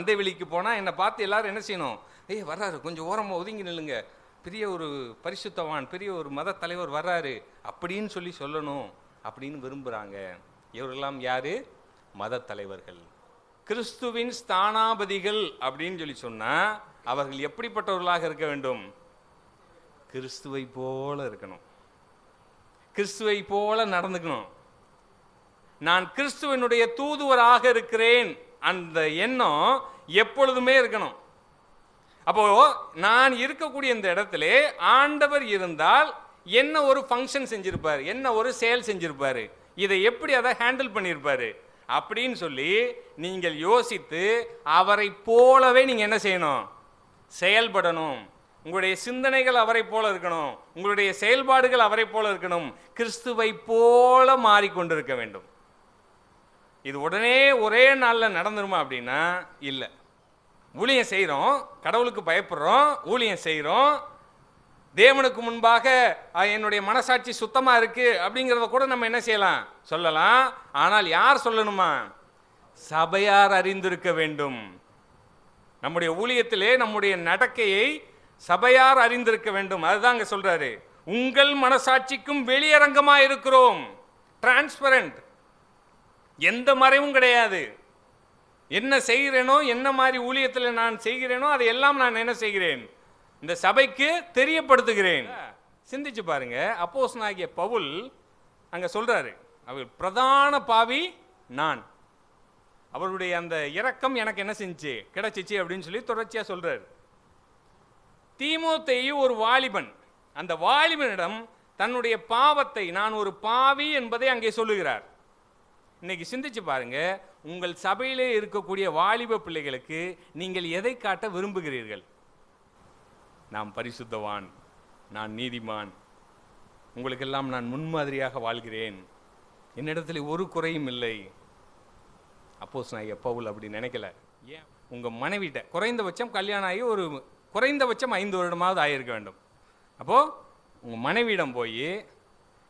மந்தை வெளிக்கு போனால் என்னை பார்த்து எல்லாரும் என்ன செய்யணும்? வர்றாரு, கொஞ்சம் ஓரமாக ஒதுங்கி நில்லுங்க, பெரிய ஒரு பரிசுத்தவான், பெரிய ஒரு மத தலைவர் வர்றாரு அப்படின்னு சொல்லணும் அப்படின்னு விரும்புகிறாங்க. இவர்களெல்லாம் யாரு? மத தலைவர்கள். கிறிஸ்துவின் ஸ்தானாபதிகள் அப்படின்னு சொல்லி சொன்னால் அவர்கள் எப்படிப்பட்டவர்களாக இருக்க வேண்டும்? கிறிஸ்துவை போல இருக்கணும், கிறிஸ்துவை போல நடந்துக்கணும். நான் கிறிஸ்துவனுடைய தூதுவராக இருக்கிறேன், அந்த எண்ணம் எப்பொழுதுமே இருக்கணும். அப்போ நான் இருக்கக்கூடிய இந்த இடத்துல ஆண்டவர் இருந்தால் என்ன ஒரு ஃபங்க்ஷன் செஞ்சிருப்பார், என்ன ஒரு செயல் செஞ்சிருப்பாரு, இதை எப்படி அதை ஹேண்டில் பண்ணியிருப்பாரு அப்படின்னு சொல்லி நீங்கள் யோசித்து அவரை போலவே நீங்க என்ன செய்யணும்? செயல்படணும். உங்களுடைய சிந்தனைகள் அவரை போல இருக்கணும், உங்களுடைய செயல்பாடுகள் அவரை போல இருக்கணும், கிறிஸ்துவை போல மாறிக்கொண்டிருக்க வேண்டும். இது உடனே ஒரே நாளில் நடந்துருமா அப்படின்னா இல்லை. ஊழியம் செய்கிறோம், கடவுளுக்கு பயப்படுறோம், ஊழியம் செய்கிறோம், தேவனுக்கு முன்பாக என்னுடைய மனசாட்சி சுத்தமாக இருக்குது அப்படிங்கிறத கூட நம்ம என்ன செய்யலாம், சொல்லலாம். ஆனால் யார் சொல்லணுமா? சபையார் அறிந்திருக்க வேண்டும். நம்முடைய ஊழியத்திலே நம்முடைய நடக்கையை சபையார் அறிந்திருக்க வேண்டும். அதுதான் அங்கே சொல்றாரு, உங்கள் மனசாட்சிக்கும் வெளியரங்கமாக இருக்கிறோம். டிரான்ஸ்பரண்ட், எந்த மறைவும் கிடையாது. என்ன செய்கிறேனோ, என்ன மாதிரி ஊழியத்தில் நான் செய்கிறேனோ அதையெல்லாம் நான் என்ன செய்கிறேன்? இந்த சபைக்கு தெரியப்படுத்துகிறேன். சிந்திச்சு பாருங்க, அப்போஸ்தலனாகிய பவுல் அங்க சொல்றாரு, அவர் பிரதான பாவி நான், அவருடைய அந்த இரக்கம் எனக்கு என்ன செஞ்சு கிடைச்சிச்சு அப்படின்னு சொல்லி தொடர்ச்சியா சொல்றாரு. தீமோத்தேயு ஒரு வாலிபன், அந்த வாலிபனிடம் தன்னுடைய பாவத்தை, நான் ஒரு பாவி என்பதை அங்கே சொல்லுகிறார். இன்னைக்கு சிந்திச்சு பாருங்க, உங்கள் சபையிலே இருக்கக்கூடிய வாலிப பிள்ளைகளுக்கு நீங்கள் எதை காட்ட விரும்புகிறீர்கள்? நான் பரிசுத்தவான், நான் நீதிமான், உங்களுக்கெல்லாம் நான் முன்மாதிரியாக வாழ்கிறேன், என்னிடத்தில் ஒரு குறையும் இல்லை. அப்போஸ்தலனாகிய பவுல் அப்படி நினைக்கல. ஏன்? உங்கள் மனைவிட்ட குறைந்தபட்சம் கல்யாணம் ஆகி ஒரு குறைந்தபட்சம் 5 வருடமாவது ஆகியிருக்க வேண்டும். அப்போது உங்கள் மனைவியிடம் போய்,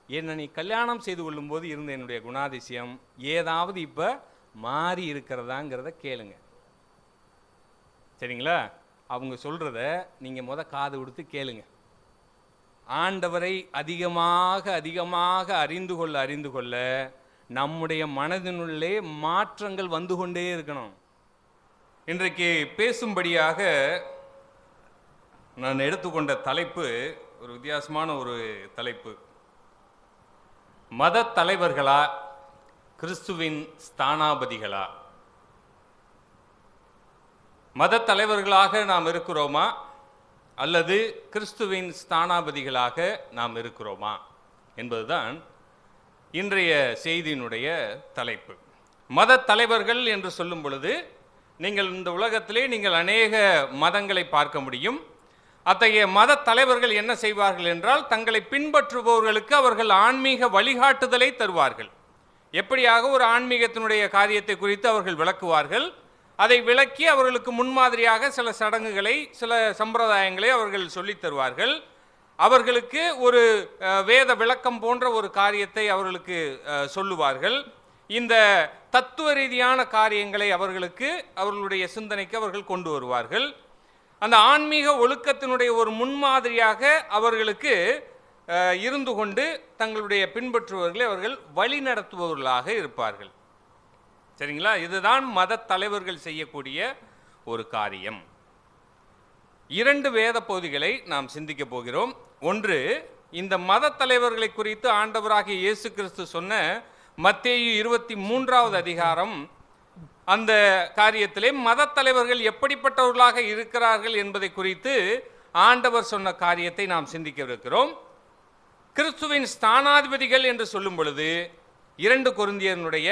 என்னை நீ கல்யாணம் செய்து கொள்ளும்போது இருந்த என்னுடைய குணாதிசயம் ஏதாவது இப்போ மாறி இருக்கிறதாங்கிறத கேளுங்க. சரிங்களா? அவங்க சொல்கிறத நீங்கள் காது கொடுத்து கேளுங்க. ஆண்டவரை அதிகமாக அதிகமாக அறிந்து கொள்ள நம்முடைய மனதினுள்ளே மாற்றங்கள் வந்து கொண்டே இருக்கணும். இன்றைக்கு பேசும்படியாக நான் எடுத்துக்கொண்ட தலைப்பு ஒரு வித்தியாசமான ஒரு தலைப்பு. மத தலைவர்களா, கிறிஸ்துவின் ஸ்தானாபதிகளா? மத தலைவர்களாக நாம் இருக்கிறோமா, அல்லது கிறிஸ்துவின் ஸ்தானாபதிகளாக நாம் இருக்கிறோமா என்பதுதான் இன்றைய செய்தியினுடைய தலைப்பு. மத தலைவர்கள் என்று சொல்லும் பொழுது, நீங்கள் இந்த உலகத்திலே நீங்கள் அநேக மதங்களை பார்க்க முடியும். அத்தகைய மத தலைவர்கள் என்ன செய்வார்கள் என்றால், தங்களை பின்பற்றுபவர்களுக்கு அவர்கள் ஆன்மீக வழிகாட்டுதலை தருவார்கள். எப்படியாக ஒரு ஆன்மீகத்தினுடைய காரியத்தை குறித்து அவர்கள் விளக்குவார்கள். அதை விளக்கி அவர்களுக்கு முன்மாதிரியாக சில சடங்குகளை, சில சம்பிரதாயங்களை அவர்கள் சொல்லித் தருவார்கள். அவர்களுக்கு ஒரு வேத விளக்கம் போன்ற ஒரு காரியத்தை அவர்களுக்கு சொல்லுவார்கள். இந்த தத்துவ ரீதியான காரியங்களை அவர்களுக்கு, அவர்களுடைய சிந்தனைக்கு அவர்கள் கொண்டு வருவார்கள். அந்த ஆன்மீக ஒழுக்கத்தினுடைய ஒரு முன்மாதிரியாக அவர்களுக்கு இருந்து கொண்டு தங்களுடைய பின்பற்றுபவர்களை அவர்கள் வழி நடத்துபவர்களாக இருப்பார்கள். சரிங்களா? இதுதான் மத தலைவர்கள் செய்யக்கூடிய ஒரு காரியம். 2 வேத பகுதிகளை நாம் சிந்திக்க போகிறோம். ஒன்று, இந்த மத தலைவர்களை குறித்து ஆண்டவராகிய இயேசு கிறிஸ்து சொன்ன மத்தேயு 23வது அதிகாரம், அந்த காரியத்திலே மத தலைவர்கள் எப்படிப்பட்டவர்களாக இருக்கிறார்கள் என்பதை குறித்து ஆண்டவர் சொன்ன காரியத்தை நாம் சிந்திக்க இருக்கிறோம். கிறிஸ்துவின் ஸ்தானாதிபதிகள் என்று சொல்லும் பொழுது 2 கொரிந்தியருடைய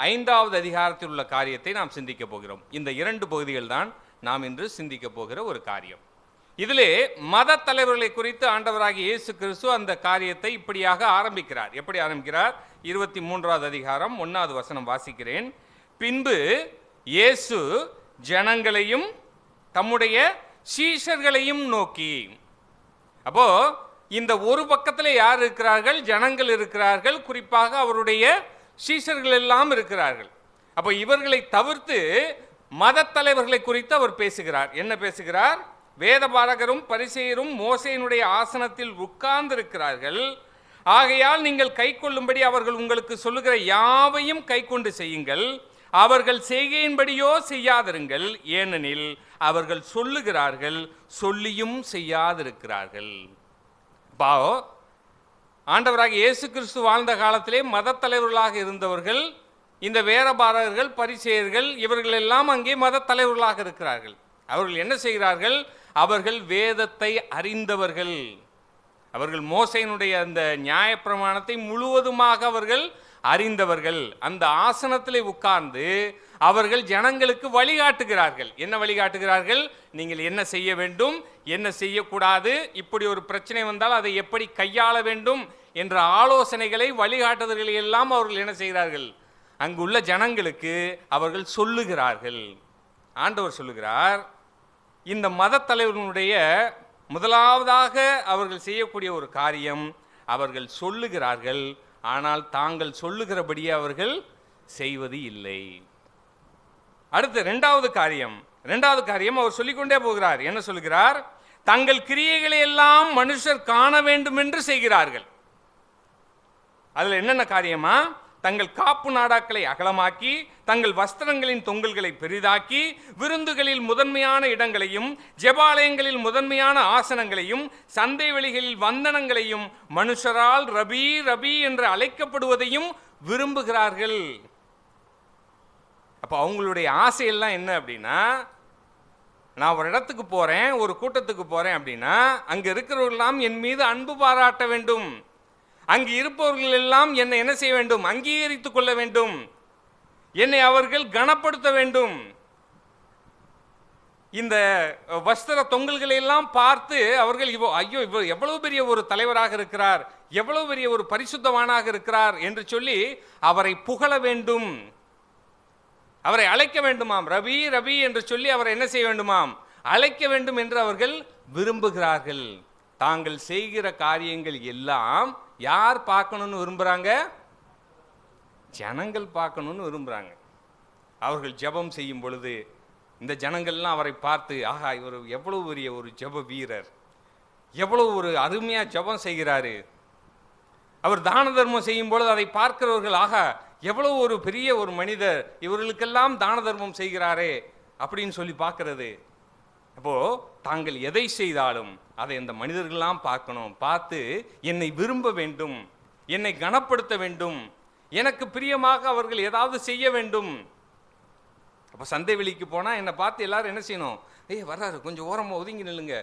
5வது அதிகாரத்தில் உள்ள காரியத்தை நாம் சிந்திக்க போகிறோம். இந்த 2 பகுதிகள் தான் நாம் இன்று சிந்திக்க போகிற ஒரு காரியம். இதிலே மத தலைவர்களை குறித்து ஆண்டவராகிய இயேசு கிறிஸ்து அந்த காரியத்தை இப்படியாக ஆரம்பிக்கிறார். எப்படி ஆரம்பிக்கிறார்? 23வது அதிகாரம் 1வது வசனம் வாசிக்கிறேன். பின்பு இயேசு ஜனங்களையும் தம்முடைய சீஷர்களையும் நோக்கி, அப்போ இந்த ஒரு பக்கத்தில் யார் இருக்கிறார்கள்? ஜனங்கள் இருக்கிறார்கள், குறிப்பாக அவருடைய சீஷர்கள் எல்லாம் இருக்கிறார்கள். அப்போ இவர்களை தவிர்த்து மத தலைவர்களை குறித்து அவர் பேசுகிறார். என்ன பேசுகிறார்? வேதபாரகரும் பரிசேயரும் மோசேயினுடைய ஆசனத்தில் உட்கார்ந்து இருக்கிறார்கள், ஆகையால் நீங்கள் கை கொள்ளும்படி அவர்கள் உங்களுக்கு சொல்லுகிற யாவையும் கை கொண்டு செய்யுங்கள், அவர்கள் செய்கையின்படியோ செய்யாதிருங்கள், ஏனெனில் அவர்கள் சொல்லுகிறார்கள், சொல்லியும் செய்யாதிருக்கிறார்கள். பாவோ, ஆண்டவராக இயேசு கிறிஸ்து வாழ்ந்த காலத்திலே மத தலைவர்களாக இருந்தவர்கள் இந்த வேதபாரகர்கள் பரிசேயர்கள் இவர்கள் எல்லாம் அங்கே மத தலைவர்களாக இருக்கிறார்கள். அவர்கள் என்ன செய்கிறார்கள்? அவர்கள் வேதத்தை அறிந்தவர்கள். அவர்கள் மோசேயினுடைய அந்த நியாயப்பிரமாணத்தை முழுவதுமாக அவர்கள் அறிந்தவர்கள். அந்த ஆசனத்திலே உட்கார்ந்து அவர்கள் ஜனங்களுக்கு வழிகாட்டுகிறார்கள். என்ன வழிகாட்டுகிறார்கள்? நீங்கள் என்ன செய்ய வேண்டும், என்ன செய்யக்கூடாது, இப்படி ஒரு பிரச்சனை வந்தால் அதை எப்படி கையாள வேண்டும் என்ற ஆலோசனைகளை, வழிகாட்டுதல்களை எல்லாம் அவர்கள் என்ன செய்கிறார்கள்? அங்குள்ள ஜனங்களுக்கு அவர்கள் சொல்லுகிறார்கள். ஆண்டவர் சொல்லுகிறார், இந்த மத தலைவர்களுடைய முதலாவதாக அவர்கள் செய்யக்கூடிய ஒரு காரியம், அவர்கள் சொல்லுகிறார்கள், ஆனால் தாங்கள் சொல்லுகிறபடியே அவர்கள் செய்வது இல்லை. அடுத்து இரண்டாவது காரியம் அவர் சொல்லிக்கொண்டே போகிறார். என்ன சொல்லுகிறார்? தங்கள் கிரியைகளை எல்லாம் மனுஷர் காண வேண்டும் என்று செய்கிறார்கள். அதுல என்னென்ன காரியமா? தங்கள் காப்பு நாடாக்களை அகலமாக்கி, தங்கள் வஸ்திரங்களின் தொங்கல்களை பெரிதாக்கி, விருந்துகளில் முதன்மையான இடங்களையும், ஜெபாலயங்களில் முதன்மையான ஆசனங்களையும், சந்தை வெளிகளில் வந்தனங்களையும், மனுஷரால் ரபி ரபி என்று அழைக்கப்படுவதையும் விரும்புகிறார்கள். அப்போ அவங்களுடைய ஆசையெல்லாம் என்ன அப்படின்னா, நான் ஒரு இடத்துக்கு போறேன், ஒரு கூட்டத்துக்கு போறேன் அப்படின்னா அங்க இருக்கிறவர்களெல்லாம் என் மீது அன்பு பாராட்ட வேண்டும், அங்கு இருப்பவர்கள் எல்லாம் என்னை என்ன செய்ய வேண்டும்? அங்கீகரித்துக் கொள்ள வேண்டும், என்னை அவர்கள் கனப்படுத்த வேண்டும். இந்த வஸ்திர தொங்கல்களை எல்லாம் பார்த்து அவர்கள் ஐயோ இவர் எவ்வளவு பெரிய ஒரு தலைவராக இருக்கிறார், எவ்வளவு பெரிய ஒரு பரிசுத்தவானாக இருக்கிறார் என்று சொல்லி அவரை புகழ வேண்டும், அவரை அழைக்க வேண்டுமாம். ரபி ரபி என்று சொல்லி அவரை என்ன செய்ய வேண்டுமாம்? அழைக்க வேண்டும் என்று அவர்கள் விரும்புகிறார்கள். தாங்கள் செய்கிற காரியங்கள் எல்லாம் யார் பார்க்கணும்னு விரும்புகிறாங்க? ஜனங்கள் பார்க்கணும்னு விரும்புகிறாங்க. அவர்கள் ஜெபம் செய்யும் பொழுது இந்த ஜனங்கள்லாம் அவரை பார்த்து, ஆஹா இவர் எவ்வளவு பெரிய ஒரு ஜெப வீரர், எவ்வளவு ஒரு அருமையாக ஜெபம் செய்கிறாரு. அவர் தான தர்மம் செய்யும் பொழுது அதை பார்க்கிறவர்கள், ஆகா எவ்வளவு ஒரு பெரிய ஒரு மனிதர், இவர்களுக்கெல்லாம் தான தர்மம் செய்கிறாரே அப்படின்னு சொல்லி பார்க்கிறது. அப்போ தாங்கள் எதை செய்தாலும் அதை அந்த மனிதர்கள்லாம் பார்க்கணும், பார்த்து என்னை விரும்ப வேண்டும், என்னை கனப்படுத்த வேண்டும், எனக்கு பிரியமாக அவர்கள் ஏதாவது செய்ய வேண்டும். அப்போ சந்தை வெளிக்கு போனால் என்னை பார்த்து எல்லாரும் என்ன செய்யணும்? வர்றாரு, கொஞ்சம் ஓரமாக ஒதுங்கி நில்லுங்க,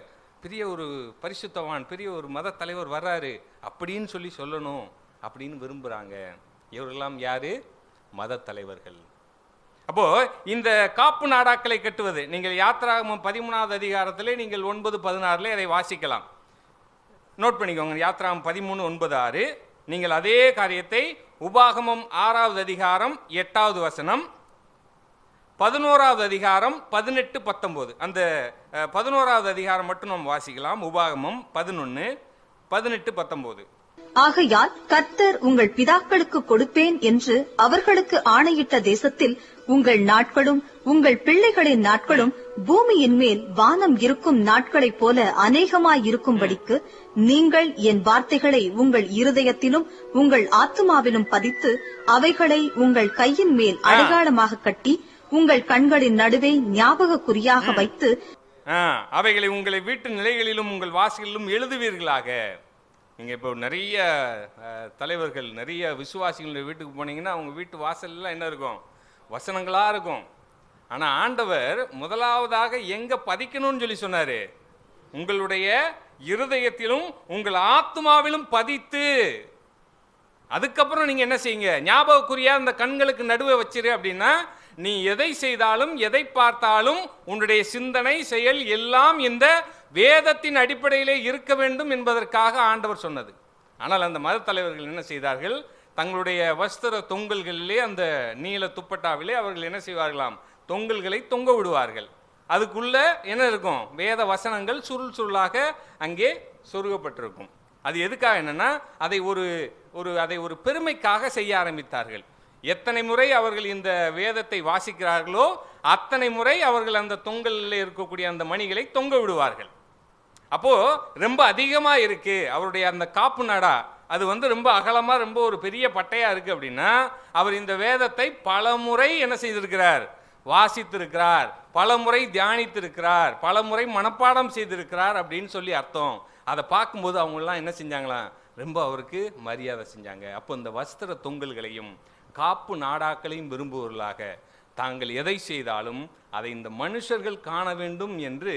பெரிய ஒரு பரிசுத்தவான், பெரிய ஒரு மத தலைவர் வர்றாரு அப்படின்னு சொல்லி சொல்லணும் அப்படின்னு விரும்புகிறாங்க. இவர்களெல்லாம் யாரு? மத தலைவர்கள். அப்போ இந்த காப்பு நாடாக்களை கட்டுவது, நீங்கள் யாத்ராகமம் 13வது அதிகாரத்திலே நீங்கள் 9:16 அதை வாசிக்கலாம், நோட் பண்ணிக்கோங்க. யாத்ராகமம் 13:9-6. நீங்கள் அதே காரியத்தை உபாகமம் 6வது அதிகாரம் 8வது வசனம், 11வது அதிகாரம் 18-19, அந்த 11வது அதிகாரம் மட்டும் நாம் வாசிக்கலாம். உபாகமம் 11:18-19. ஆகையால் கர்த்தர் உங்கள் பிதாக்களுக்கு கொடுப்பேன் என்று அவர்களுக்கு ஆணையிட்ட தேசத்தில் உங்கள் நாட்களும் உங்கள் பிள்ளைகளின் நாட்களும் பூமியின் மேல் வானம் இருக்கும் நாட்களைப் போல அநேகமாயிருக்கும்படிக்கு நீங்கள் என் வார்த்தைகளை உங்கள் இருதயத்திலும் உங்கள் ஆத்துமாவிலும் பதித்து அவைகளை உங்கள் கையின் மேல் அடையாளமாக கட்டி உங்கள் கண்களின் நடுவே ஞாபக குறியாக வைத்து அவைகளை உங்களை வீட்டு நிலைகளிலும் உங்கள் வாசலிலும் எழுதுவீர்களாக. நீங்கள் இப்போ நிறைய தலைவர்கள், நிறைய விசுவாசிகளுடைய வீட்டுக்கு போனீங்கன்னா அவங்க வீட்டு வாசல்லாம் என்ன இருக்கும்? வசனங்களாக இருக்கும். ஆனால் ஆண்டவர் முதலாவதாக எங்கே பதிக்கணும்னு சொல்லி சொன்னார்? உங்களுடைய இருதயத்திலும் உங்கள் ஆத்மாவிலும் பதித்து, அதுக்கப்புறம் நீங்கள் என்ன செய்யுங்க? ஞாபகக்குறியா அந்த கண்களுக்கு நடுவே வச்சிரு. அப்படின்னா நீ எதை செய்தாலும் எதை பார்த்தாலும் உன்னுடைய சிந்தனை செயல் எல்லாம் இந்த வேதத்தின் அடிப்படையிலே இருக்க வேண்டும் என்பதற்காக ஆண்டவர் சொன்னது. ஆனால் அந்த மத தலைவர்கள் என்ன செய்தார்கள்? தங்களுடைய வஸ்திர தொங்கல்களிலே, அந்த நீல துப்பட்டாவிலே அவர்கள் என்ன செய்வார்களாம்? தொங்கல்களை தொங்க விடுவார்கள். அதுக்குள்ள என்ன இருக்கும்? வேத வசனங்கள் சுருள் சுருளாக அங்கே சொருகப்பட்டிருக்கும். அது எதுக்காக? என்னன்னா அதை ஒரு பெருமைக்காக செய்ய ஆரம்பித்தார்கள். எத்தனை முறை அவர்கள் இந்த வேதத்தை வாசிக்கிறார்களோ அத்தனை முறை அவர்கள் அந்த தொங்கலில் இருக்கக்கூடிய அந்த மணிகளை தொங்க விடுவார்கள். அப்போ ரொம்ப அதிகமா இருக்கு அவருடைய அந்த காப்பு நாடா, அது ரொம்ப அகலமா ரொம்ப ஒரு பெரிய பட்டையா இருக்கு அப்படின்னா அவர் இந்த வேதத்தை பல முறை என்ன செய்திருக்கிறார், வாசித்திருக்கிறார், பல முறை தியானித்திருக்கிறார், பல முறை மனப்பாடம் செய்திருக்கிறார் அப்படின்னு சொல்லி அர்த்தம். அதை பார்க்கும்போது அவங்கெல்லாம் என்ன செஞ்சாங்களாம், ரொம்ப அவருக்கு மரியாதை செஞ்சாங்க. அப்போ இந்த வஸ்திர தொங்கல்களையும் காப்பு நாடாக்களையும் விரும்புவர்களாக தாங்கள் எதை செய்தாலும் அதை இந்த மனுஷர்கள் காண வேண்டும் என்று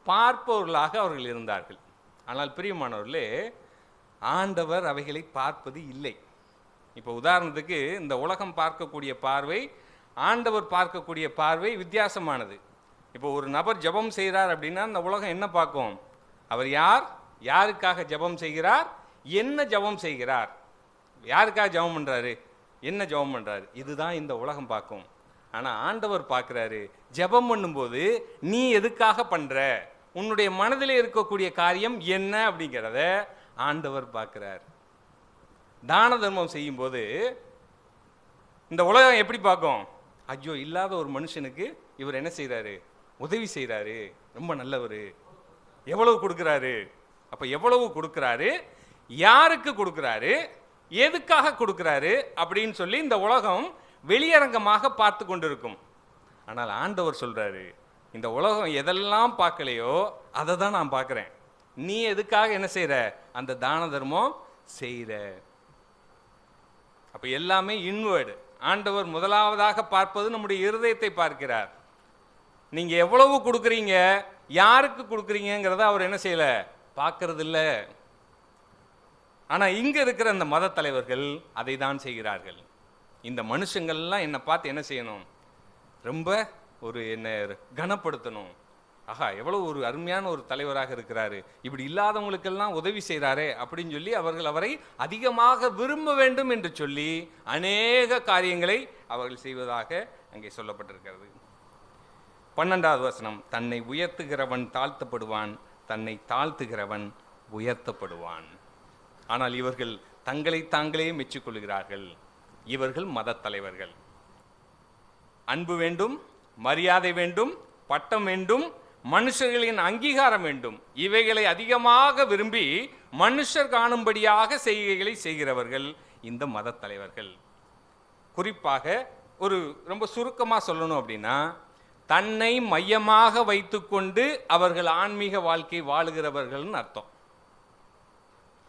பார்ப்பவர்களாக அவர்கள் இருந்தார்கள். ஆனால் பிரியமானவர்களே, ஆண்டவர் அவைகளை பார்ப்பது இல்லை. இப்போ உதாரணத்துக்கு இந்த உலகம் பார்க்கக்கூடிய பார்வை, ஆண்டவர் பார்க்கக்கூடிய பார்வை வித்தியாசமானது. இப்போ ஒரு நபர் ஜெபம் செய்கிறார் அப்படின்னா இந்த உலகம் என்ன பார்க்கும், அவர் யார், யாருக்காக ஜெபம் செய்கிறார், என்ன ஜெபம் செய்கிறார், யாருக்காக ஜெபம் பண்ணுறாரு, என்ன ஜெபம் பண்ணுறாரு, இதுதான் இந்த உலகம் பார்க்கும். ஆனால் ஆண்டவர் பார்க்குறாரு, ஜெபம் பண்ணும்போது நீ எதுக்காக பண்ணுற, உன்னுடைய மனதில் இருக்கக்கூடிய காரியம் என்ன அப்படிங்கிறத ஆண்டவர் பார்க்கிறார். தான தர்மம் செய்யும்போது இந்த உலகம் எப்படி பார்க்கும், ஐயோ இல்லாத ஒரு மனுஷனுக்கு இவர் என்ன செய்கிறாரு, உதவி செய்கிறாரு, ரொம்ப நல்லவர், எவ்வளவு கொடுக்குறாரு, அப்போ எவ்வளவு கொடுக்குறாரு, யாருக்கு கொடுக்குறாரு, எதுக்காக கொடுக்குறாரு அப்படின்னு சொல்லி இந்த உலகம் வெளியரங்கமாக பார்த்து கொண்டிருக்கும். ஆனால் ஆண்டவர் சொல்றாரு, இந்த உலகம் எதெல்லாம் பார்க்கலையோ அதை தான் நான் பார்க்குறேன், நீ எதுக்காக என்ன செய்கிற, அந்த தான தர்மம் செய்கிற. அப்போ எல்லாமே இன்வேர்டு. ஆண்டவர் முதலாவதாக பார்ப்பது நம்முடைய இருதயத்தை பார்க்கிறார். நீங்கள் எவ்வளவு கொடுக்குறீங்க, யாருக்கு கொடுக்குறீங்கிறத அவர் என்ன செய்யலை, பார்க்கறது இல்லை. ஆனால் இங்கே இருக்கிற அந்த மத தலைவர்கள் அதை தான் செய்கிறார்கள். இந்த மனுஷங்கள்லாம் என்னை பார்த்து என்ன செய்யணும், ரொம்ப ஒரு என்ன கனப்படுத்தணும், ஆஹா எவ்வளோ ஒரு அருமையான ஒரு தலைவராக இருக்கிறாரு, இப்படி இல்லாதவங்களுக்கெல்லாம் உதவி செய்கிறாரே அப்படின்னு சொல்லி அவர்கள் அவரை அதிகமாக விரும்ப வேண்டும் என்று சொல்லி அநேக காரியங்களை அவர்கள் செய்வதாக அங்கே சொல்லப்பட்டிருக்கிறது. 12வது வசனம், தன்னை உயர்த்துகிறவன் தாழ்த்தப்படுவான், தன்னை தாழ்த்துகிறவன் உயர்த்தப்படுவான். ஆனால் இவர்கள் தங்களை தாங்களே மெச்சிக்கொள்கிறார்கள். இவர்கள் மத தலைவர்கள். அன்பு வேண்டும், மரியாதை வேண்டும், பட்டம் வேண்டும், மனுஷர்களின் அங்கீகாரம் வேண்டும், இவைகளை அதிகமாக விரும்பி மனுஷர் காணும்படியாக செய்கைகளை செய்கிறவர்கள் இந்த மத தலைவர்கள். குறிப்பாக ஒரு ரொம்ப சுருக்கமாக சொல்லணும் அப்படின்னா, தன்னை மையமாக வைத்துக்கொண்டு அவர்கள் ஆன்மீக வாழ்க்கை வாழுகிறவர்கள்னு அர்த்தம்.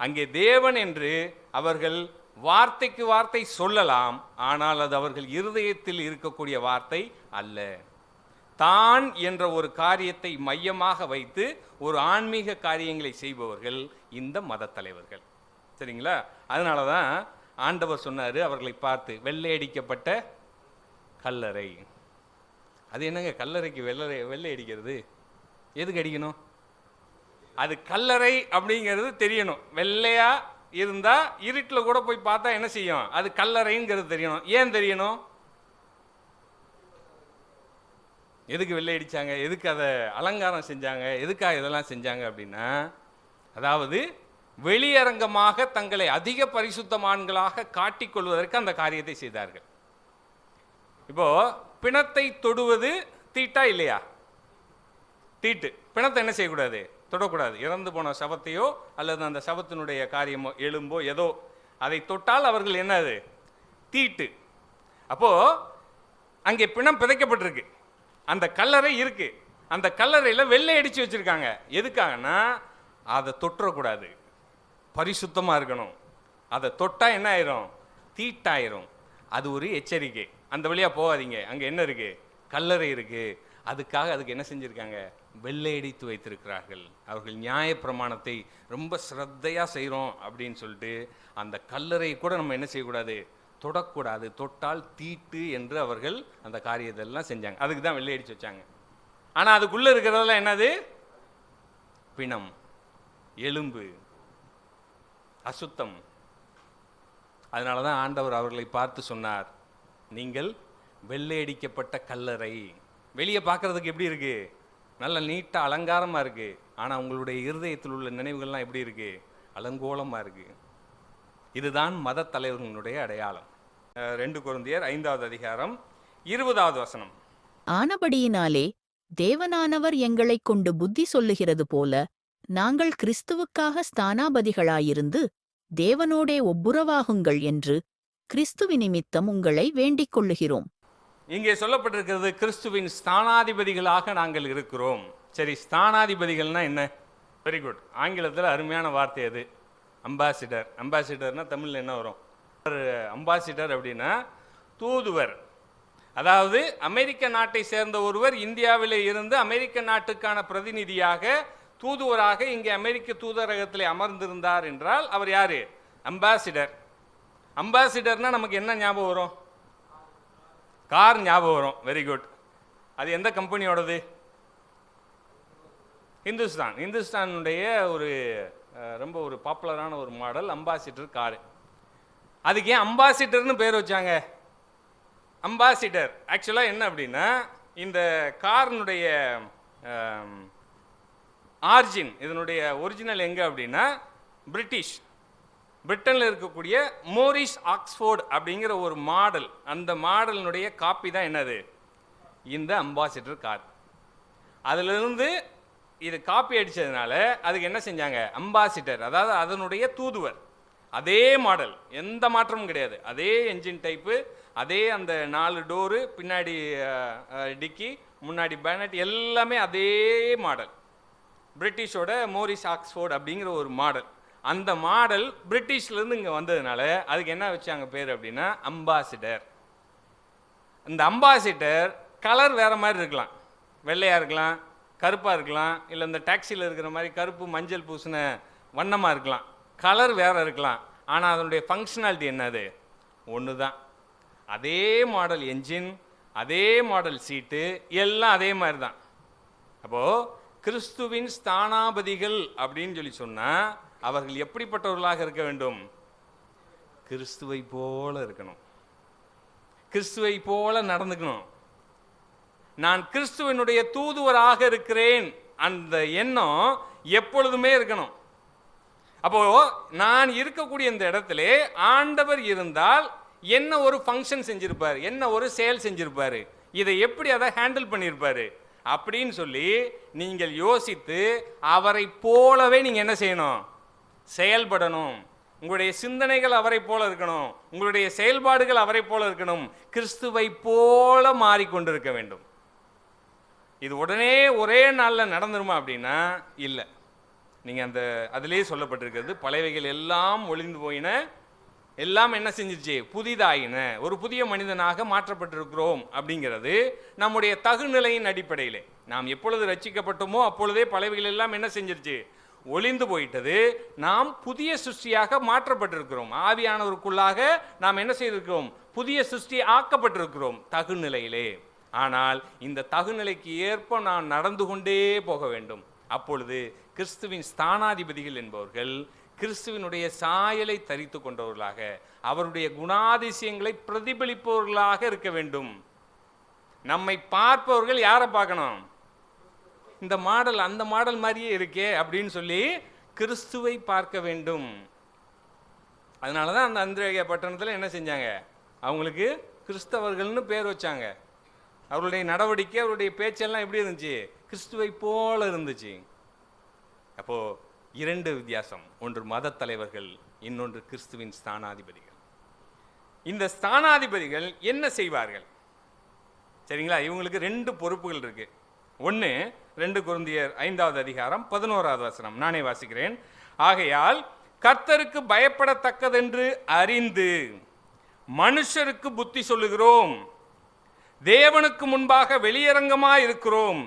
அங்கே தேவன் என்று அவர்கள் வார்த்தைக்கு வார்த்தை சொல்லலாம், ஆனால் அது அவர்கள் இருதயத்தில் இருக்கக்கூடிய வார்த்தை அல்ல. தான் என்ற ஒரு காரியத்தை மையமாக வைத்து ஒரு ஆன்மீக காரியங்களை செய்பவர்கள் இந்த மத தலைவர்கள். சரிங்களா? அதனால தான் ஆண்டவர் சொன்னார் அவர்களை பார்த்து, வெள்ளை அடிக்கப்பட்ட கல்லறை. அது என்னங்க கல்லறைக்கு வெள்ளை அடிக்கிறது, எதுக்கு அடிக்கணும், அது கல்லறை அப்படிங்கிறது தெரியணும். வெள்ளையா இருந்தா இருட்டில் கூட போய் பார்த்தா என்ன செய்யும், அது கல்லறைங்கிறது தெரியணும். ஏன் தெரியணும், எதுக்கு வெள்ளை அடிச்சாங்க, எதுக்கு அதை அலங்காரம் செஞ்சாங்க, எதுக்காக இதெல்லாம் செஞ்சாங்க அப்படின்னா, அதாவது வெளியரங்கமாக தங்களை அதிக பரிசுத்தமான்களாக காட்டிக்கொள்வதற்கு அந்த காரியத்தை செய்தார்கள். இப்போ பிணத்தை தொடுவது தீட்டா இல்லையா, தீட்டு. பிணத்தை என்ன செய்யக்கூடாது, தொடக்கூடாது. இறந்து போன சவத்தையோ அல்லது அந்த சவத்தினுடைய காரியமோ எலும்போ ஏதோ அதை தொட்டால் அவர்கள் என்னது, தீட்டு. அப்போ அங்கே பிணம் பிதைக்கப்பட்டிருக்கு, அந்த கல்லறை இருக்கு, அந்த கல்லறையில் வெள்ளை அடிச்சு வச்சிருக்காங்க. எதுக்காகனா அதை தொற்றக்கூடாது, பரிசுத்தமா இருக்கணும். அதை தொட்டா என்ன ஆயிரும், தீட்டாயிரும். அது ஒரு எச்சரிக்கை. அந்த வழியா போகாதீங்க, அங்க என்ன இருக்கு, கல்லறை இருக்கு. அதுக்காக அதுக்கு என்ன செஞ்சிருக்காங்க, வெள்ளை அடித்து வைத்திருக்கிறார்கள். அவர்கள் நியாய பிரமாணத்தை ரொம்ப ஸ்ரத்தையா செய்கிறோம் அப்படின்னு சொல்லிட்டு அந்த கல்லறை கூட நம்ம என்ன செய்யக்கூடாது, தொடக்கூடாது, தொட்டால் தீட்டு என்று அவர்கள் அந்த காரியத்தெல்லாம் செஞ்சாங்க. அதுக்கு தான் வெள்ளை அடிச்சு வச்சாங்க. ஆனால் அதுக்குள்ள இருக்கிறதெல்லாம் என்னது, பிணம், எலும்பு, அசுத்தம். அதனால தான் ஆண்டவர் அவர்களை பார்த்து சொன்னார், நீங்கள் வெள்ளை அடிக்கப்பட்ட கல்லறை. வெளியே பார்க்கறதுக்கு எப்படி இருக்கு, நல்ல நீட்டாக அலங்காரமாக இருக்கு. ஆனால் உங்களுடைய இருதயத்தில் உள்ள நினைவுகள்லாம் எப்படி இருக்கு, அலங்கோலமாக இருக்கு. இதுதான் மத தலைவர்களுடைய அடையாளம். 2 கொரிந்தியர் 5வது அதிகாரம் 20வது வசனம். ஆனபடியினாலே தேவனானவர் எங்களைக் கொண்டு புத்தி சொல்லுகிறது போல நாங்கள் கிறிஸ்துவுக்காக ஸ்தானாபதிகளாயிருந்து தேவனோடே ஒப்புரவாகுங்கள் என்று கிறிஸ்துவி நிமித்தம் உங்களை வேண்டிக் கொள்ளுகிறோம். இங்கே சொல்லப்பட்டிருக்கிறது கிறிஸ்துவின் ஸ்தானாதிபதிகளாக நாங்கள் இருக்கிறோம். சரி, ஸ்தானாதிபதிகள்னா என்ன? Very good. ஆங்கிலத்தில் அருமையான வார்த்தை அது, அம்பாசிடர். அம்பாசிடர்னா தமிழில் என்ன வரும்? அம்பாசிடர் அப்படின்னா தூதுவர். அதாவது அமெரிக்க நாட்டை சேர்ந்த ஒருவர் இந்தியாவில் இருந்து அமெரிக்க நாட்டுக்கான பிரதிநிதியாக, தூதுவராக இங்கே அமெரிக்க தூதரகத்தில் அமர்ந்திருந்தார் என்றால் அவர் யாரு? அம்பாசிடர். அம்பாசிடர்னா நமக்கு என்ன ஞாபகம் வரும்? கார் ஞாபகம் வரும். Very good. அது எந்த கம்பெனியோடது? ஹிந்துஸ்தான். ஹிந்துஸ்தானுடைய ஒரு ரொம்ப ஒரு பாப்புலரான ஒரு மாடல் அம்பாசிடர் காரு. அதுக்கு ஏன் அம்பாசிடர்னு பேர் வச்சாங்க? அம்பாசிடர் ஆக்சுவலாக என்ன அப்படின்னா, இந்த காரினுடைய ஆர்ஜின், இதனுடைய ஒரிஜினல் எங்கே அப்படின்னா பிரிட்டிஷ், பிரிட்டனில் இருக்கக்கூடிய மோரிஸ் ஆக்ஸ்ஃபோர்ட் அப்படிங்கிற ஒரு மாடல். அந்த மாடலினுடைய காப்பி தான் என்னது? இந்த அம்பாசிடர் கார். அதிலிருந்து இது காப்பி அடித்ததுனால அதுக்கு என்ன செஞ்சாங்க? அம்பாசிடர், அதாவது அதனுடைய தூதுவர். அதே மாடல், எந்த மாற்றமும் கிடையாது. அதே என்ஜின் டைப்பு, அதே அந்த 4 டோரு, பின்னாடி டிக்கி, முன்னாடி பேனட், எல்லாமே அதே மாடல். பிரிட்டிஷோட மோரிஸ் ஆக்ஸ்ஃபோர்ட் அப்படிங்கிற ஒரு மாடல். அந்த மாடல் பிரிட்டிஷ்லேருந்து இங்கே வந்ததுனால அதுக்கு என்ன வச்சாங்க பேர் அப்படின்னா அம்பாசிடர். இந்த அம்பாசிடர் கலர் வேறு மாதிரி இருக்கலாம், வெள்ளையாக இருக்கலாம், கருப்பாக இருக்கலாம், இல்லை இந்த டாக்ஸியில் இருக்கிற மாதிரி கருப்பு மஞ்சள் பூசின வண்ணமாக இருக்கலாம். கலர் வேறு இருக்கலாம், ஆனால் அதனுடைய ஃபங்க்ஷனாலிட்டி என்னது? ஒன்று தான். அதே மாடல் என்ஜின், அதே மாடல் சீட்டு, எல்லாம் அதே மாதிரி தான். அப்போது கிறிஸ்துவின் ஸ்தானாபதிகள் அப்படின்னு சொல்லி சொன்னால் அவர்கள் எப்படிப்பட்டவர்களாக இருக்க வேண்டும்? கிறிஸ்துவை போல இருக்கணும், கிறிஸ்துவை போல நடந்துக்கணும். நான் கிறிஸ்துவனுடைய தூதுவராக இருக்கிறேன், அந்த எண்ணம் எப்பொழுதுமே இருக்கணும். அப்போ நான் இருக்கக்கூடிய இந்த இடத்துல ஆண்டவர் இருந்தால் என்ன ஒரு ஃபங்க்ஷன் செஞ்சிருப்பார், என்ன ஒரு செயல் செஞ்சிருப்பாரு, இதை எப்படி அதை ஹேண்டில் பண்ணியிருப்பாரு அப்படின்னு சொல்லி நீங்கள் யோசித்து அவரை போலவே நீங்கள் என்ன செய்யணும்? செயல்படணும். உங்களுடைய சிந்தனைகள் அவரை போல இருக்கணும், உங்களுடைய செயல்பாடுகள் அவரை போல இருக்கணும், கிறிஸ்துவை போல மாறிக்கொண்டிருக்க வேண்டும். இது உடனே ஒரே நாளில் நடந்துருமா அப்படின்னா இல்லை. நீங்கள் அந்த அதிலே சொல்லப்பட்டிருக்கிறது, பழையவைகள் எல்லாம் ஒளிந்து போயின, எல்லாம் என்ன செஞ்சிருச்சு? புதிதாயின, ஒரு புதிய மனிதனாக மாற்றப்பட்டிருக்கிறோம். அப்படிங்கிறது நம்முடைய தகுநிலையின் அடிப்படையிலே நாம் எப்பொழுது ரட்சிக்கப்பட்டோமோ அப்பொழுதே பழையவைகள் எல்லாம் என்ன செஞ்சிருச்சு? ஒளிந்து போயிட்டது. நாம் புதிய சிருஷ்டியாக மாற்றப்பட்டிருக்கிறோம். ஆவியானவருக்குள்ளாக நாம் என்ன செய்திருக்கிறோம்? புதிய சிருஷ்டி ஆக்கப்பட்டிருக்கிறோம் தகுநிலையிலே. ஆனால் இந்த தகுநிலைக்கு ஏற்ப நாம் நடந்து கொண்டே போக வேண்டும். அப்பொழுது கிறிஸ்துவின் ஸ்தானாதிபதிகள் என்பவர்கள் கிறிஸ்துவினுடைய சாயலை தரித்து கொண்டவர்களாக, அவருடைய குணாதிசயங்களை பிரதிபலிப்பவர்களாக இருக்க வேண்டும். நம்மை பார்ப்பவர்கள் யாரை பார்க்கணும்? இந்த மாடல் அந்த மாடல் மாதிரியே இருக்கே அப்படின்னு சொல்லி கிறிஸ்துவை பார்க்க வேண்டும். அதனால தான் அந்த அந்திரேயா பட்டணத்தில் என்ன செஞ்சாங்க? அவங்களுக்கு கிறிஸ்தவர்கள்னு பேர் வச்சாங்க. அவருடைய நடவடிக்கை, அவருடைய பேச்செல்லாம் எப்படி இருந்துச்சு? கிறிஸ்துவை போல இருந்துச்சு. அப்போது 2 வித்தியாசம், ஒன்று மத தலைவர்கள், இன்னொன்று கிறிஸ்துவின் ஸ்தானாதிபதிகள். இந்த ஸ்தானாதிபதிகள் என்ன செய்வார்கள்? சரிங்களா? இவங்களுக்கு 2 பொறுப்புகள் இருக்கு. ஒன்று 2 கொரிந்தியர் 5வது அதிகாரம் 11வது வசனம், நானே வாசிக்கிறேன். ஆகையால் கர்த்தருக்கு பயப்படத்தக்கதென்று அறிந்து மனுஷருக்கு புத்தி சொல்லுகிறோம், தேவனுக்கு முன்பாக வெளியரங்கமாய் இருக்கிறோம்,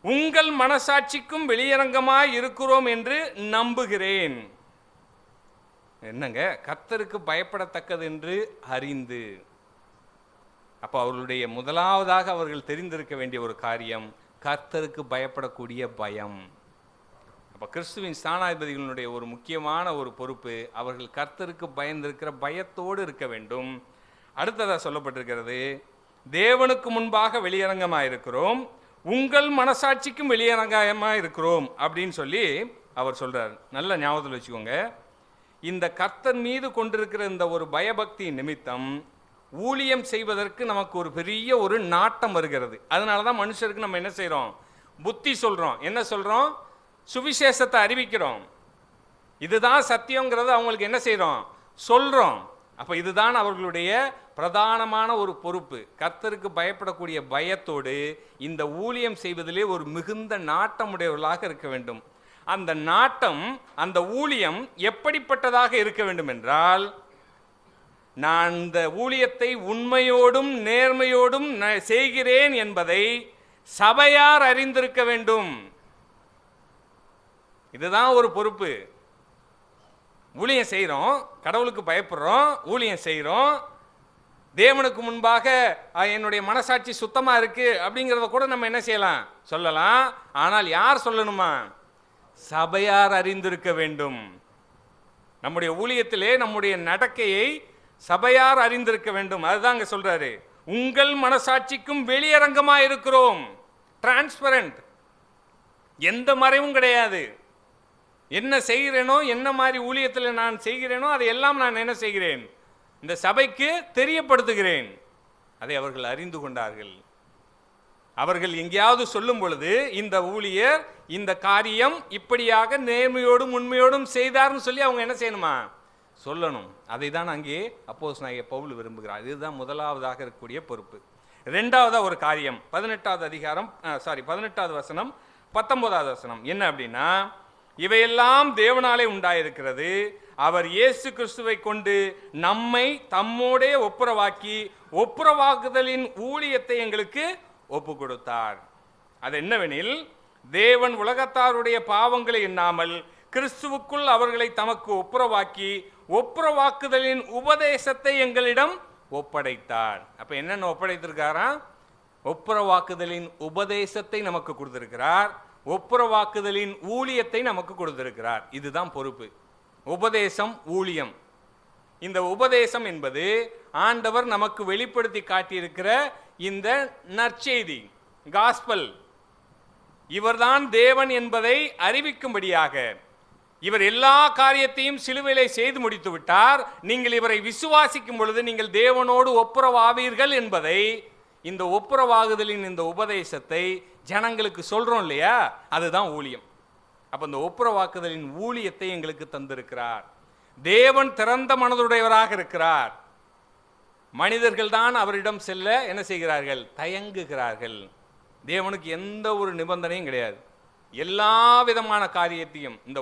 உங்கள் மனசாட்சிக்கும் வெளியரங்கமாய் இருக்கிறோம் என்று நம்புகிறேன். என்னங்க? கர்த்தருக்கு பயப்படத்தக்கது என்று அறிந்து. அப்போ அவர்களுடைய முதலாவதாக அவர்கள் தெரிந்திருக்க வேண்டிய ஒரு காரியம் கர்த்தருக்கு பயப்படக்கூடிய பயம். அப்போ கிறிஸ்துவின் ஸ்தானாதிபதிகளுடைய ஒரு முக்கியமான ஒரு பொறுப்பு, அவர்கள் கர்த்தருக்கு பயந்திருக்கிற பயத்தோடு இருக்க வேண்டும். அடுத்ததாக சொல்லப்பட்டிருக்கிறது, தேவனுக்கு முன்பாக வெளியரங்கமாக இருக்கிறோம், உங்கள் மனசாட்சிக்கும் வெளியரங்கமாக இருக்கிறோம் அப்படின்னு சொல்லி அவர் சொல்றார். நல்ல ஞாபகத்தில் வச்சுக்கோங்க. இந்த கர்த்தர் மீது கொண்டிருக்கிற இந்த ஒரு பயபக்தி நிமித்தம் ஊழியம் செய்வதற்கு நமக்கு ஒரு பெரிய ஒரு நாட்டம் வருகிறது. அதனால தான் மனுஷருக்கு நம்ம என்ன செய்கிறோம்? புத்தி சொல்கிறோம். என்ன சொல்கிறோம்? சுவிசேஷத்தை அறிவிக்கிறோம். இதுதான் சத்தியங்கிறது அவங்களுக்கு என்ன செய்கிறோம்? சொல்கிறோம். அப்போ இதுதான் அவர்களுடைய பிரதானமான ஒரு பொறுப்பு. கர்த்தருக்கு பயப்படக்கூடிய பயத்தோடு இந்த ஊழியம் செய்வதிலே ஒரு மிகுந்த நாட்டமுடையவர்களாக இருக்க வேண்டும். அந்த நாட்டம், அந்த ஊழியம் எப்படிப்பட்டதாக இருக்க வேண்டும் என்றால், நான் இந்த ஊழியத்தை உண்மையோடும் நேர்மையோடும் செய்கிறேன் என்பதை சபையார் அறிந்திருக்க வேண்டும். இதுதான் ஒரு பொறுப்பு. ஊழியம் செய்கிறோம், கடவுளுக்கு பயப்படுறோம், ஊழியம் செய்கிறோம், தேவனுக்கு முன்பாக என்னுடைய மனசாட்சி சுத்தமாக இருக்கு அப்படிங்கிறத கூட நம்ம என்ன செய்யலாம்? சொல்லலாம். ஆனால் யார் சொல்லணுமா? சபையார் அறிந்திருக்க வேண்டும். நம்முடைய ஊழியத்திலே நம்முடைய நடக்கையை சபையார் அறிந்திருக்க வேண்டும். அதுதான் இங்க சொல்றாரு. உங்கள் மனசாட்சிக்கும் வெளியரங்கமா இருக்கிறோம். டிரான்ஸ்பரண்ட், எந்த மறைவும் கிடையாது. என்ன செய்கிறேனோ, என்ன மாதிரி ஊழியத்தில் நான் செய்கிறேனோ அதையெல்லாம் நான் என்ன செய்கிறேன்? இந்த சபைக்கு தெரியப்படுத்துகிறேன். அதை அவர்கள் அறிந்து கொண்டார்கள். அவர்கள் எங்கேயாவது சொல்லும் பொழுது இந்த ஊழியர் இந்த காரியம் இப்படியாக நேர்மையோடும் உண்மையோடும் செய்தார்னு சொல்லி அவங்க என்ன செய்யணுமா? சொல்லணும். அதை தான் அங்கே அப்போஸ்தலனாகிய பவுல் விரும்புகிறார். இதுதான் முதலாவதாக இருக்கக்கூடிய பொறுப்பு. ரெண்டாவதாக ஒரு காரியம் 18வது வசனம் 19வது வசனம் என்ன அப்படின்னா, இவையெல்லாம் தேவனாலே உண்டாயிருக்கிறது. அவர் இயேசு கிறிஸ்துவை கொண்டு நம்மை தம்மோடே ஒப்புரவாக்கி ஒப்புரவாக்குதலின் ஊழியத்தை எங்களுக்கு ஒப்பு கொடுத்தார். அது என்னவெனில், தேவன் உலகத்தாருடைய பாவங்களை எண்ணாமல் கிறிஸ்துவுக்குள் அவர்களை தமக்கு ஒப்புரவாக்கி ஒப்புரவாக்குதலின் உபதேசத்தை எங்களிடம் ஒப்படைத்தார். அப்ப என்னென்ன ஒப்படைத்திருக்காரா? ஒப்புரவாக்குதலின் உபதேசத்தை நமக்கு கொடுத்திருக்கிறார். ஒப்புரவாக்குதலின் ஊழியத்தை நமக்கு கொடுத்திருக்கிறார். இதுதான் பொறுப்பு. உபதேசம், ஊழியம். இந்த உபதேசம் என்பது ஆண்டவர் நமக்கு வெளிப்படுத்தி காட்டியிருக்கிற இந்த நற்செய்தி, காஸ்பல். இவர்தான் தேவன் என்பதை அறிவிக்கும்படியாக இவர் எல்லா காரியத்தையும் சிலுவையிலே செய்து முடித்து விட்டார். நீங்கள் இவரை விசுவாசிக்கும் பொழுது நீங்கள் தேவனோடு ஒப்புரவாவீர்கள் என்பதை, இந்த ஒப்புரவாகுதலின் இந்த உபதேசத்தை ஜனங்களுக்கு சொல்றோம் இல்லையா? அதுதான் ஊழியம். அப்ப இந்த ஒப்புரவாக்குதலின் ஊழியத்தை எங்களுக்கு தந்திருக்கிறார். தேவன் திறந்த மனதுடையவராக இருக்கிறார். மனிதர்கள் தான் அவரிடம் செல்ல என்ன செய்கிறார்கள்? தயங்குகிறார்கள். தேவனுக்கு எந்த ஒரு நிபந்தனையும் கிடையாது. எல்லா விதமான காரியத்தையும் இந்த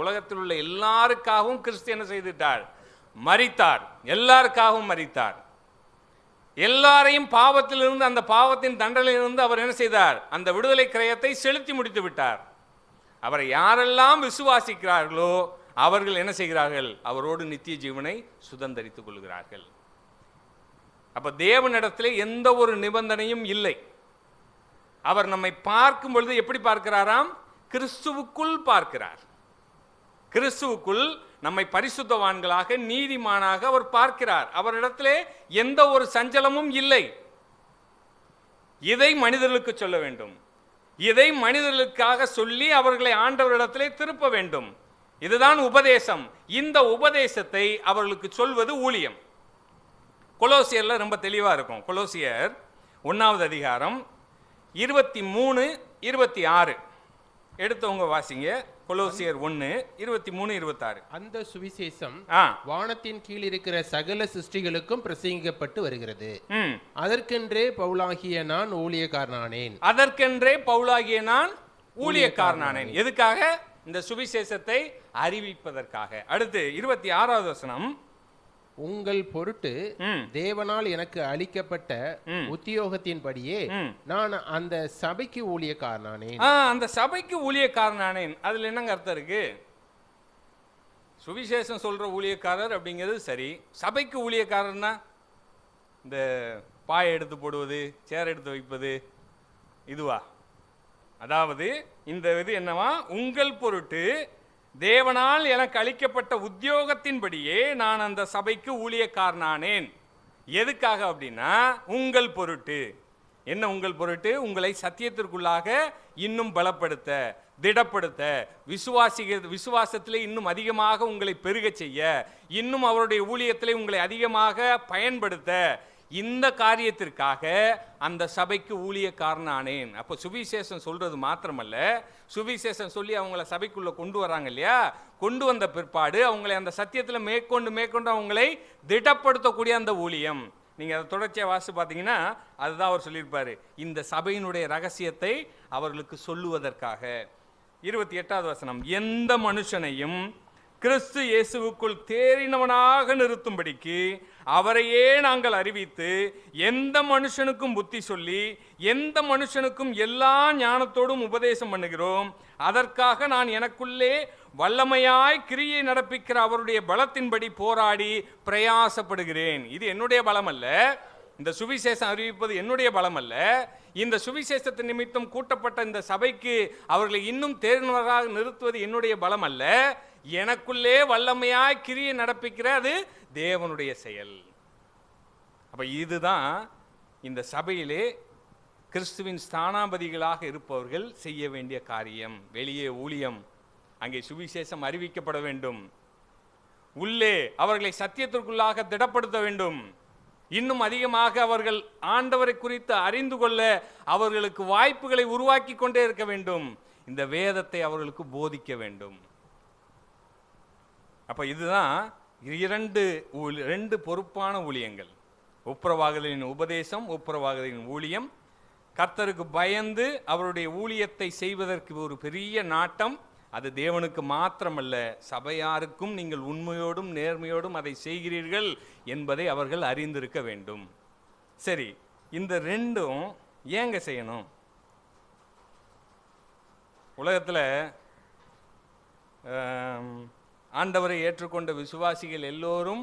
உலகத்தில் உள்ள எல்லாருக்காகவும் கிறிஸ்து என்ன செய்துட்டார்? மரித்தார். எல்லாருக்காகவும் மரித்தார். எல்லாரையும் பாவத்திலிருந்து, அந்த பாவத்தின் தண்டனையிலிருந்து அவர் என்ன செய்தார்? அந்த விடுதலை கிரயத்தை செலுத்தி முடித்து விட்டார். அவரை யாரெல்லாம் விசுவாசிக்கிறார்களோ அவர்கள் என்ன செய்கிறார்கள்? அவரோடு நித்திய ஜீவனை சுதந்தரித்துக் கொள்கிறார்கள். அப்ப தேவனிடத்திலே எந்த ஒரு நிபந்தனையும் இல்லை. அவர் நம்மை பார்க்கும் பொழுது எப்படி பார்க்கிறாராம்? கிறிஸ்துவுக்குள் பார்க்கிறார். கிறிஸ்துவுக்குள் நம்மை பரிசுத்தவான்களாக, நீதிமானாக அவர் பார்க்கிறார். அவரிடத்திலே எந்த ஒரு சஞ்சலமும் இல்லை. இதை மனிதர்களுக்கு சொல்ல வேண்டும். இதை மனிதர்களுக்காக சொல்லி அவர்களை ஆண்டவரிடத்திலே திருப்ப வேண்டும். இதுதான் உபதேசம். இந்த உபதேசத்தை அவர்களுக்கு சொல்வது ஊழியம். கொலோசியர்ல ரொம்ப தெளிவா இருக்கும். கொலோசியர் 1வது அதிகாரம் 23, 26 எடுத்தவங்க வாசிங்க. கொலோசியர் 1, 23, 26. அந்த சுவிசேஷம் வானத்தின் கீழ் இருக்கிற சகல சிருஷ்டிகளுக்கும் பிரசங்கிக்கப்பட்டு வருகிறது. அதற்கென்றே பவுலாகிய நான் ஊழியக்காரனானேன். அதற்கென்றே பவுலாகிய நான் ஊழியக்காரனானேன். எதுக்காக? இந்த சுவிசேஷத்தை அறிவிப்பதற்காக. அடுத்து 26வது வசனம், உங்கள் பொருட்டு தேவனால் எனக்கு அளிக்கப்பட்ட உத்தியோகத்தின்படியே நான் அந்த சபைக்கு ஊழியக்காரனானேன். அந்த சபைக்கு ஊழியக்காரனானேன். அதுல என்னங்க அர்த்தம் இருக்கு? சுவிசேஷம் சொல்ற ஊழியக்காரர் அப்படிங்கிறது சரி. சபைக்கு ஊழியக்காரர்னா இந்த பாயை எடுத்து போடுவது, சேர் எடுத்து வைப்பது, இதுவா? அதாவது இந்த இது என்னவா? உங்கள் பொருட்டு தேவனால் எனக்கு அளிக்கப்பட்ட உத்தியோகத்தின்படியே நான் அந்த சபைக்கு ஊழியக்காரனானேன். எதுக்காக அப்படின்னா, உங்கள் பொருட்டு. என்ன உங்கள் பொருட்டு? உங்களை சத்தியத்திற்குள்ளாக இன்னும் பலப்படுத்த, திடப்படுத்த, விசுவாசத்திலே இன்னும் அதிகமாக உங்களை பெருக செய்ய, இன்னும் அவருடைய ஊழியத்திலே உங்களை அதிகமாக பயன்படுத்த, இந்த காரியத்திற்காக அந்த சபைக்கு ஊழியக்காரனானேன். அப்போ சுவிசேஷம் சொல்றது மாத்திரமல்ல, சுவிசேஷம் சொல்லி அவங்கள சபைக்குள்ள கொண்டு வராங்க இல்லையா, கொண்டு வந்த பிற்பாடு அவங்களை அந்த சத்தியத்தில் மேற்கொண்டு அவங்களை திடப்படுத்தக்கூடிய அந்த ஊழியம். நீங்கள் அதை தொடர்ச்சியாக வாசித்து பார்த்தீங்கன்னா அதுதான் அவர் சொல்லியிருப்பார், இந்த சபையினுடைய ரகசியத்தை அவர்களுக்கு சொல்லுவதற்காக. 28வது வசனம், எந்த மனுஷனையும் கிறிஸ்து இயேசுவுக்குள் தேறினவனாக நிறுத்தும்படிக்கு அவரையே நாங்கள் அறிவித்து, எந்த மனுஷனுக்கும் புத்தி சொல்லி, எந்த மனுஷனுக்கும் எல்லா ஞானத்தோடும் உபதேசம் பண்ணுகிறோம். அதற்காக நான் எனக்குள்ளே வல்லமையாய் கிரியை நடப்பிக்கிற அவருடைய பலத்தின்படி போராடி பிரயாசப்படுகிறேன். இது என்னுடைய பலம் அல்ல, இந்த சுவிசேஷம் அறிவிப்பது என்னுடைய பலம் அல்ல. இந்த சுவிசேஷத்தின் நிமித்தம் கூட்டப்பட்ட இந்த சபைக்கு அவர்களை இன்னும் தேர்ந்தவராக நிறுத்துவது என்னுடைய பலம் அல்ல. எனக்குள்ளே வல்லமையாய் கிரியை நடப்பிக்கிற அது தேவனுடைய செயல். அப்ப இதுதான் இந்த சபையிலே கிறிஸ்துவின் ஸ்தானாபதிகளாக இருப்பவர்கள் செய்ய வேண்டிய காரியம். வெளியே ஊழியம், அங்கே சுவிசேஷம் அறிவிக்கப்பட வேண்டும். உள்ளே அவர்களை சத்தியத்திற்குள்ளாக திடப்படுத்த வேண்டும். இன்னும் அதிகமாக அவர்கள் ஆண்டவரை குறித்து அறிந்து கொள்ள அவர்களுக்கு வாய்ப்புகளை உருவாக்கி கொண்டே இருக்க வேண்டும். இந்த வேதத்தை அவர்களுக்கு போதிக்க வேண்டும். அப்ப இதுதான் இரண்டு பொறுப்பான ஊழியங்கள். ஒப்புரவாகுதலின் உபதேசம், ஒப்புரவாகுதலின் ஊழியம். கர்த்தருக்கு பயந்து அவருடைய ஊழியத்தை செய்வதற்கு ஒரு பெரிய நாட்டம். அது தேவனுக்கு மாத்திரமல்ல, சபையாருக்கும் நீங்கள் உண்மையோடும் நேர்மையோடும் அதை செய்கிறீர்கள் என்பதை அவர்கள் அறிந்திருக்க வேண்டும். சரி, இந்த ரெண்டும் ஏங்க செய்யணும்? உலகத்தில் ஆண்டவரை ஏற்றுக்கொண்ட விசுவாசிகள் எல்லோரும்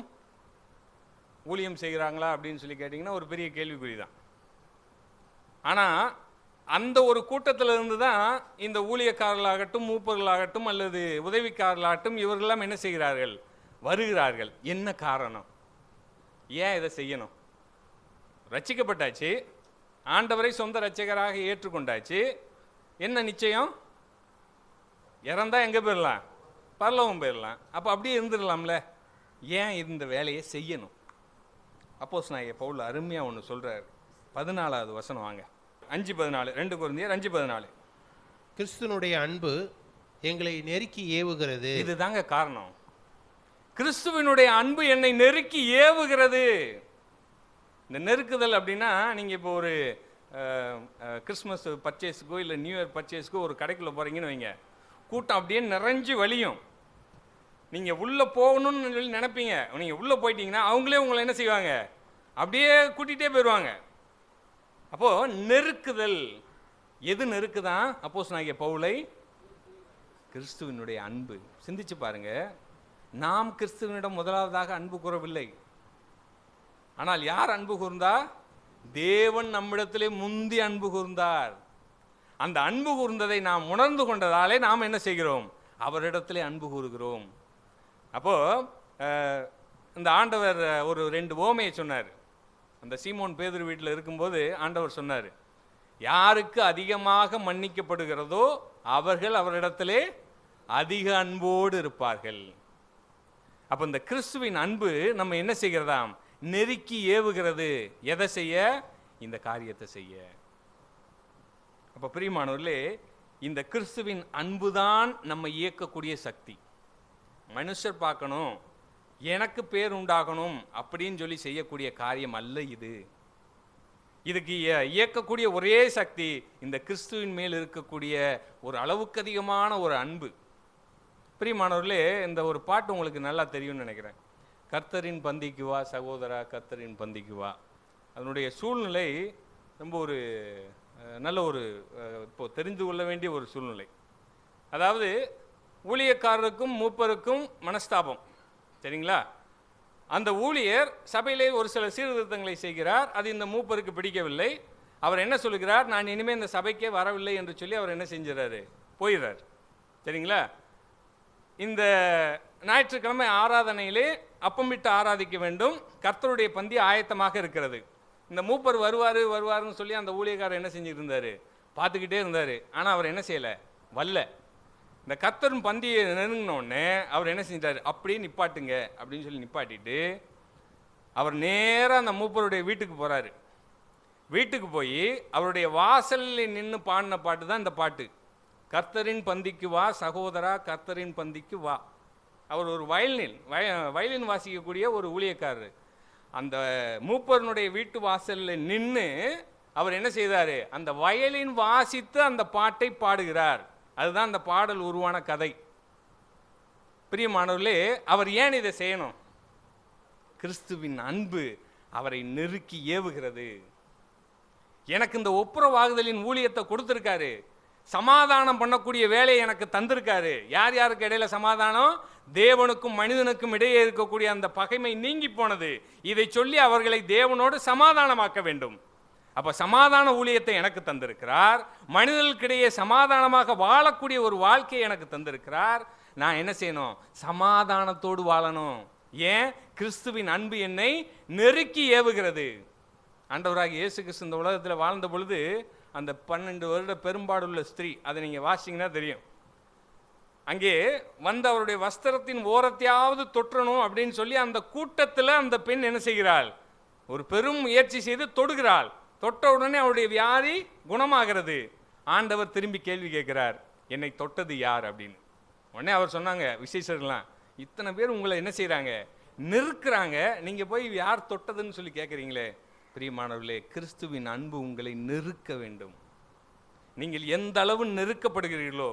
ஊழியம் செய்கிறாங்களா அப்படின்னு சொல்லி கேட்டிங்கன்னா ஒரு பெரிய கேள்விக்குறி தான். ஆனால் அந்த ஒரு கூட்டத்தில் இருந்து தான் இந்த ஊழியக்காரர்களாகட்டும், மூப்பர்களாகட்டும், அல்லது உதவிக்காரர்களாகட்டும், இவர்களெல்லாம் என்ன செய்கிறார்கள்? வருகிறார்கள். என்ன காரணம்? ஏன் இதை செய்யணும்? ரட்சிக்கப்பட்டாச்சு, ஆண்டவரை சொந்த ரட்சகராக ஏற்றுக்கொண்டாச்சு. என்ன நிச்சயம்? இறந்தா எங்கே போயிடலாம்? பரலோகம் போயிடலாம். அப்போ அப்படியே இருந்துடலாம்ல. ஏன் இந்த வேலையை செய்யணும்? அப்போஸ்தலனாகிய பவுல் அருமையாக ஒன்று சொல்கிறார். 14வது வசனம் வாங்க. 5:14, 2 கொரிந்தியர் 5:14. கிறிஸ்துனுடைய அன்பு எங்களை நெருக்கி ஏவுகிறது. இதுதாங்க காரணம். கிறிஸ்துவினுடைய அன்பு என்னை நெருக்கி ஏவுகிறது. இந்த நெருக்குதல் அப்படின்னா, நீங்கள் இப்போ ஒரு கிறிஸ்மஸ் பர்ச்சேஸுக்கோ இல்லை நியூ இயர் பர்ச்சேஸுக்கோ ஒரு கடைக்குள்ளே போகிறீங்கன்னு வைங்க, கூட்டம் அப்படியே நிறைஞ்சு வலியும். நீங்கள் உள்ளே போகணும்னு சொல்லி நினைப்பீங்க. நீங்கள் உள்ளே போயிட்டீங்கன்னா அவங்களே உங்களை என்ன செய்வாங்க? அப்படியே கூட்டிகிட்டே போயிடுவாங்க. அப்போது நெருக்குதல். எது நெருக்குதான் அப்போஸ்தலனாகிய பவுலை? கிறிஸ்துவினுடைய அன்பு. சிந்திச்சு பாருங்க, நாம் கிறிஸ்துவனிடம் முதலாவதாக அன்பு கூறவில்லை. ஆனால் யார் அன்பு கூர்ந்தா? தேவன் நம்மிடத்திலே முந்தி அன்பு கூர்ந்தார். அந்த அன்பு கூர்ந்ததை நாம் உணர்ந்து கொண்டதாலே நாம் என்ன செய்கிறோம்? அவரிடத்திலே அன்பு கூறுகிறோம். அப்போ இந்த ஆண்டவர் ஒரு 2 உவமையை சொன்னார். அந்த சீமோன் பேதுரு வீட்டில் இருக்கும்போது ஆண்டவர் சொன்னார், யாருக்கு அதிகமாக மன்னிக்கப்படுகிறதோ அவர்கள் அவரிடத்திலே அதிக அன்போடு இருப்பார்கள். அப்போ இந்த கிறிஸ்துவின் அன்பு நம்ம என்ன செய்கிறதாம்? நெருக்கி ஏவுகிறது. எதை செய்ய? இந்த காரியத்தை செய்ய. அப்போ பிரியமானவர்களே, இந்த கிறிஸ்துவின் அன்புதான் நம்ம இயக்கக்கூடிய சக்தி. மனுஷர் பார்க்கணும், எனக்கு பேர் உண்டாகணும் அப்படின்னு சொல்லி செய்யக்கூடிய காரியம் அல்ல இது. இதுக்கு இயக்கக்கூடிய ஒரே சக்தி இந்த கிறிஸ்துவின் மேல் இருக்கக்கூடிய ஒரு அளவுக்கு அதிகமான ஒரு அன்பு. பிரியமானவர்களே, இந்த ஒரு பாட்டு உங்களுக்கு நல்லா தெரியும்னு நினைக்கிறேன். கர்த்தரின் பந்திக்கு வா சகோதரா, கர்த்தரின் பந்திக்கு வா. அதனுடைய சூழ்நிலை ரொம்ப ஒரு நல்ல ஒரு இப்போ தெரிந்து கொள்ள வேண்டிய ஒரு சூழ்நிலை. அதாவது ஊழியக்காரருக்கும் மூப்பருக்கும் மனஸ்தாபம், சரிங்களா? அந்த ஊழியர் சபையிலே ஒரு சில சீர்திருத்தங்களை செய்கிறார். அது இந்த மூப்பருக்கு பிடிக்கவில்லை. அவர் என்ன சொல்லுகிறார்? நான் இனிமேல் இந்த சபைக்கே வரவில்லை என்று சொல்லி அவர் என்ன செஞ்சிடறாரு? போயிடுறார், சரிங்களா? இந்த ஞாயிற்றுக்கிழமை ஆராதனையிலே அப்பமிட்டு ஆராதிக்க வேண்டும். கர்த்தருடைய பந்தி ஆயத்தமாக இருக்கிறது. இந்த மூப்பர் வருவாருன்னு சொல்லி அந்த ஊழியக்காரர் என்ன செஞ்சுட்டு இருந்தார்? பார்த்துக்கிட்டே இருந்தார். ஆனால் அவர் என்ன செய்யலை? வரல. இந்த கர்த்தரின் பந்தியை நெருங்கினோடனே அவர் என்ன செஞ்சார், அப்படியே நிப்பாட்டுங்க அப்படின்னு சொல்லி நிப்பாட்டிட்டு அவர் நேராக அந்த மூப்பருடைய வீட்டுக்கு போகிறாரு. வீட்டுக்கு போய் அவருடைய வாசலில் நின்று பாடின பாட்டு தான் இந்த பாட்டு, கர்த்தரின் பந்திக்கு வா சகோதரா, கர்த்தரின் பந்திக்கு வா. அவர் ஒரு வயலின் வாசிக்கக்கூடிய ஒரு ஊழியக்காரர். அந்த மூப்பரனுடைய வீட்டு வாசலில் நின்று அவர் என்ன செய்தார், அந்த வயலின் வாசித்து அந்த பாட்டை பாடுகிறார். அதுதான் அந்த பாடல் உருவான கதை. பிரியமானவர்களே, அவர் ஏன் இதை செய்யணும்? கிறிஸ்துவின் அன்பு அவரை நெருக்கி ஏவுகிறது. எனக்கு இந்த ஒப்புரவாகுதலின் ஊழியத்தை கொடுத்திருக்காரு, சமாதானம் பண்ணக்கூடிய வேலையை எனக்கு தந்திருக்காரு. யார் யாருக்கு இடையில சமாதானம்? தேவனுக்கும் மனிதனுக்கும் இடையே இருக்கக்கூடிய அந்த பகைமை நீங்கி போனது. இதை சொல்லி அவர்களை தேவனோடு சமாதானமாக்க வேண்டும். அப்ப சமாதான ஊழியத்தை எனக்கு தந்திருக்கிறார். மனிதர்களுக்கிடையே சமாதானமாக வாழக்கூடிய ஒரு வாழ்க்கையை எனக்கு தந்திருக்கிறார். நான் என்ன செய்யணும்? சமாதானத்தோடு வாழணும். ஏன்? கிறிஸ்துவின் அன்பு என்னை நெருக்கி ஏவுகிறது. ஆண்டவராக இயேசு கிறிஸ்து இந்த உலகத்தில் வாழ்ந்த பொழுது அந்த 12 வருட பெரும்பாடுள்ள ஸ்திரீ, அதை நீங்கள் வாசிங்கன்னா தெரியும், அங்கே வந்து அவருடைய வஸ்திரத்தின் ஓரத்தையாவது தொற்றணும் அப்படின்னு சொல்லி அந்த கூட்டத்தில் அந்த பெண் என்ன செய்கிறாள்? ஒரு பெரும் முயற்சி செய்து தொடுகிறாள். தொட்ட உடனே அவருடைய வியாதி குணமாகிறது. ஆண்டவர் திரும்பி கேள்வி கேட்கிறார், என்னை தொட்டது யார் அப்படின்னு. உடனே அவர் சொன்னாங்க, விசேஷர்லாம் இத்தனை பேர் உங்களை என்ன செய்கிறாங்க, நெருக்கிறாங்க, நீங்கள் போய் யார் தொட்டதுன்னு சொல்லி கேட்குறீங்களே. பிரியமானவர்களே, கிறிஸ்துவின் அன்பு உங்களை நெருக்க வேண்டும். நீங்கள் எந்த அளவு நெருக்கப்படுகிறீர்களோ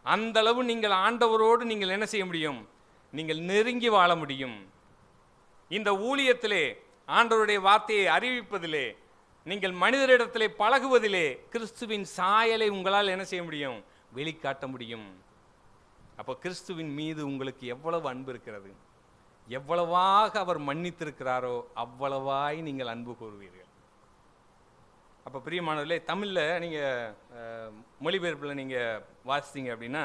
அந்த அளவு நீங்கள் ஆண்டவரோடு நீங்கள் என்ன செய்ய முடியும்? நீங்கள் நெருங்கி வாழ முடியும். இந்த ஊழியத்திலே, ஆண்டவருடைய வார்த்தையை அறிவிப்பதிலே, நீங்கள் மனிதரிடத்திலே பழகுவதிலே கிறிஸ்துவின் சாயலை உங்களால் என்ன செய்ய முடியும்? வெளிக்காட்ட முடியும். அப்போ கிறிஸ்துவின் மீது உங்களுக்கு எவ்வளவு அன்பு இருக்கிறது, எவ்வளவாக அவர் மன்னித்திருக்கிறாரோ அவ்வளவாய் நீங்கள் அன்பு கூறுவீர்கள். அப்போ பிரியமானவர்களே, தமிழில் நீங்கள் மொழிபெயர்ப்பில் நீங்கள் வாசித்தீங்க அப்படின்னா,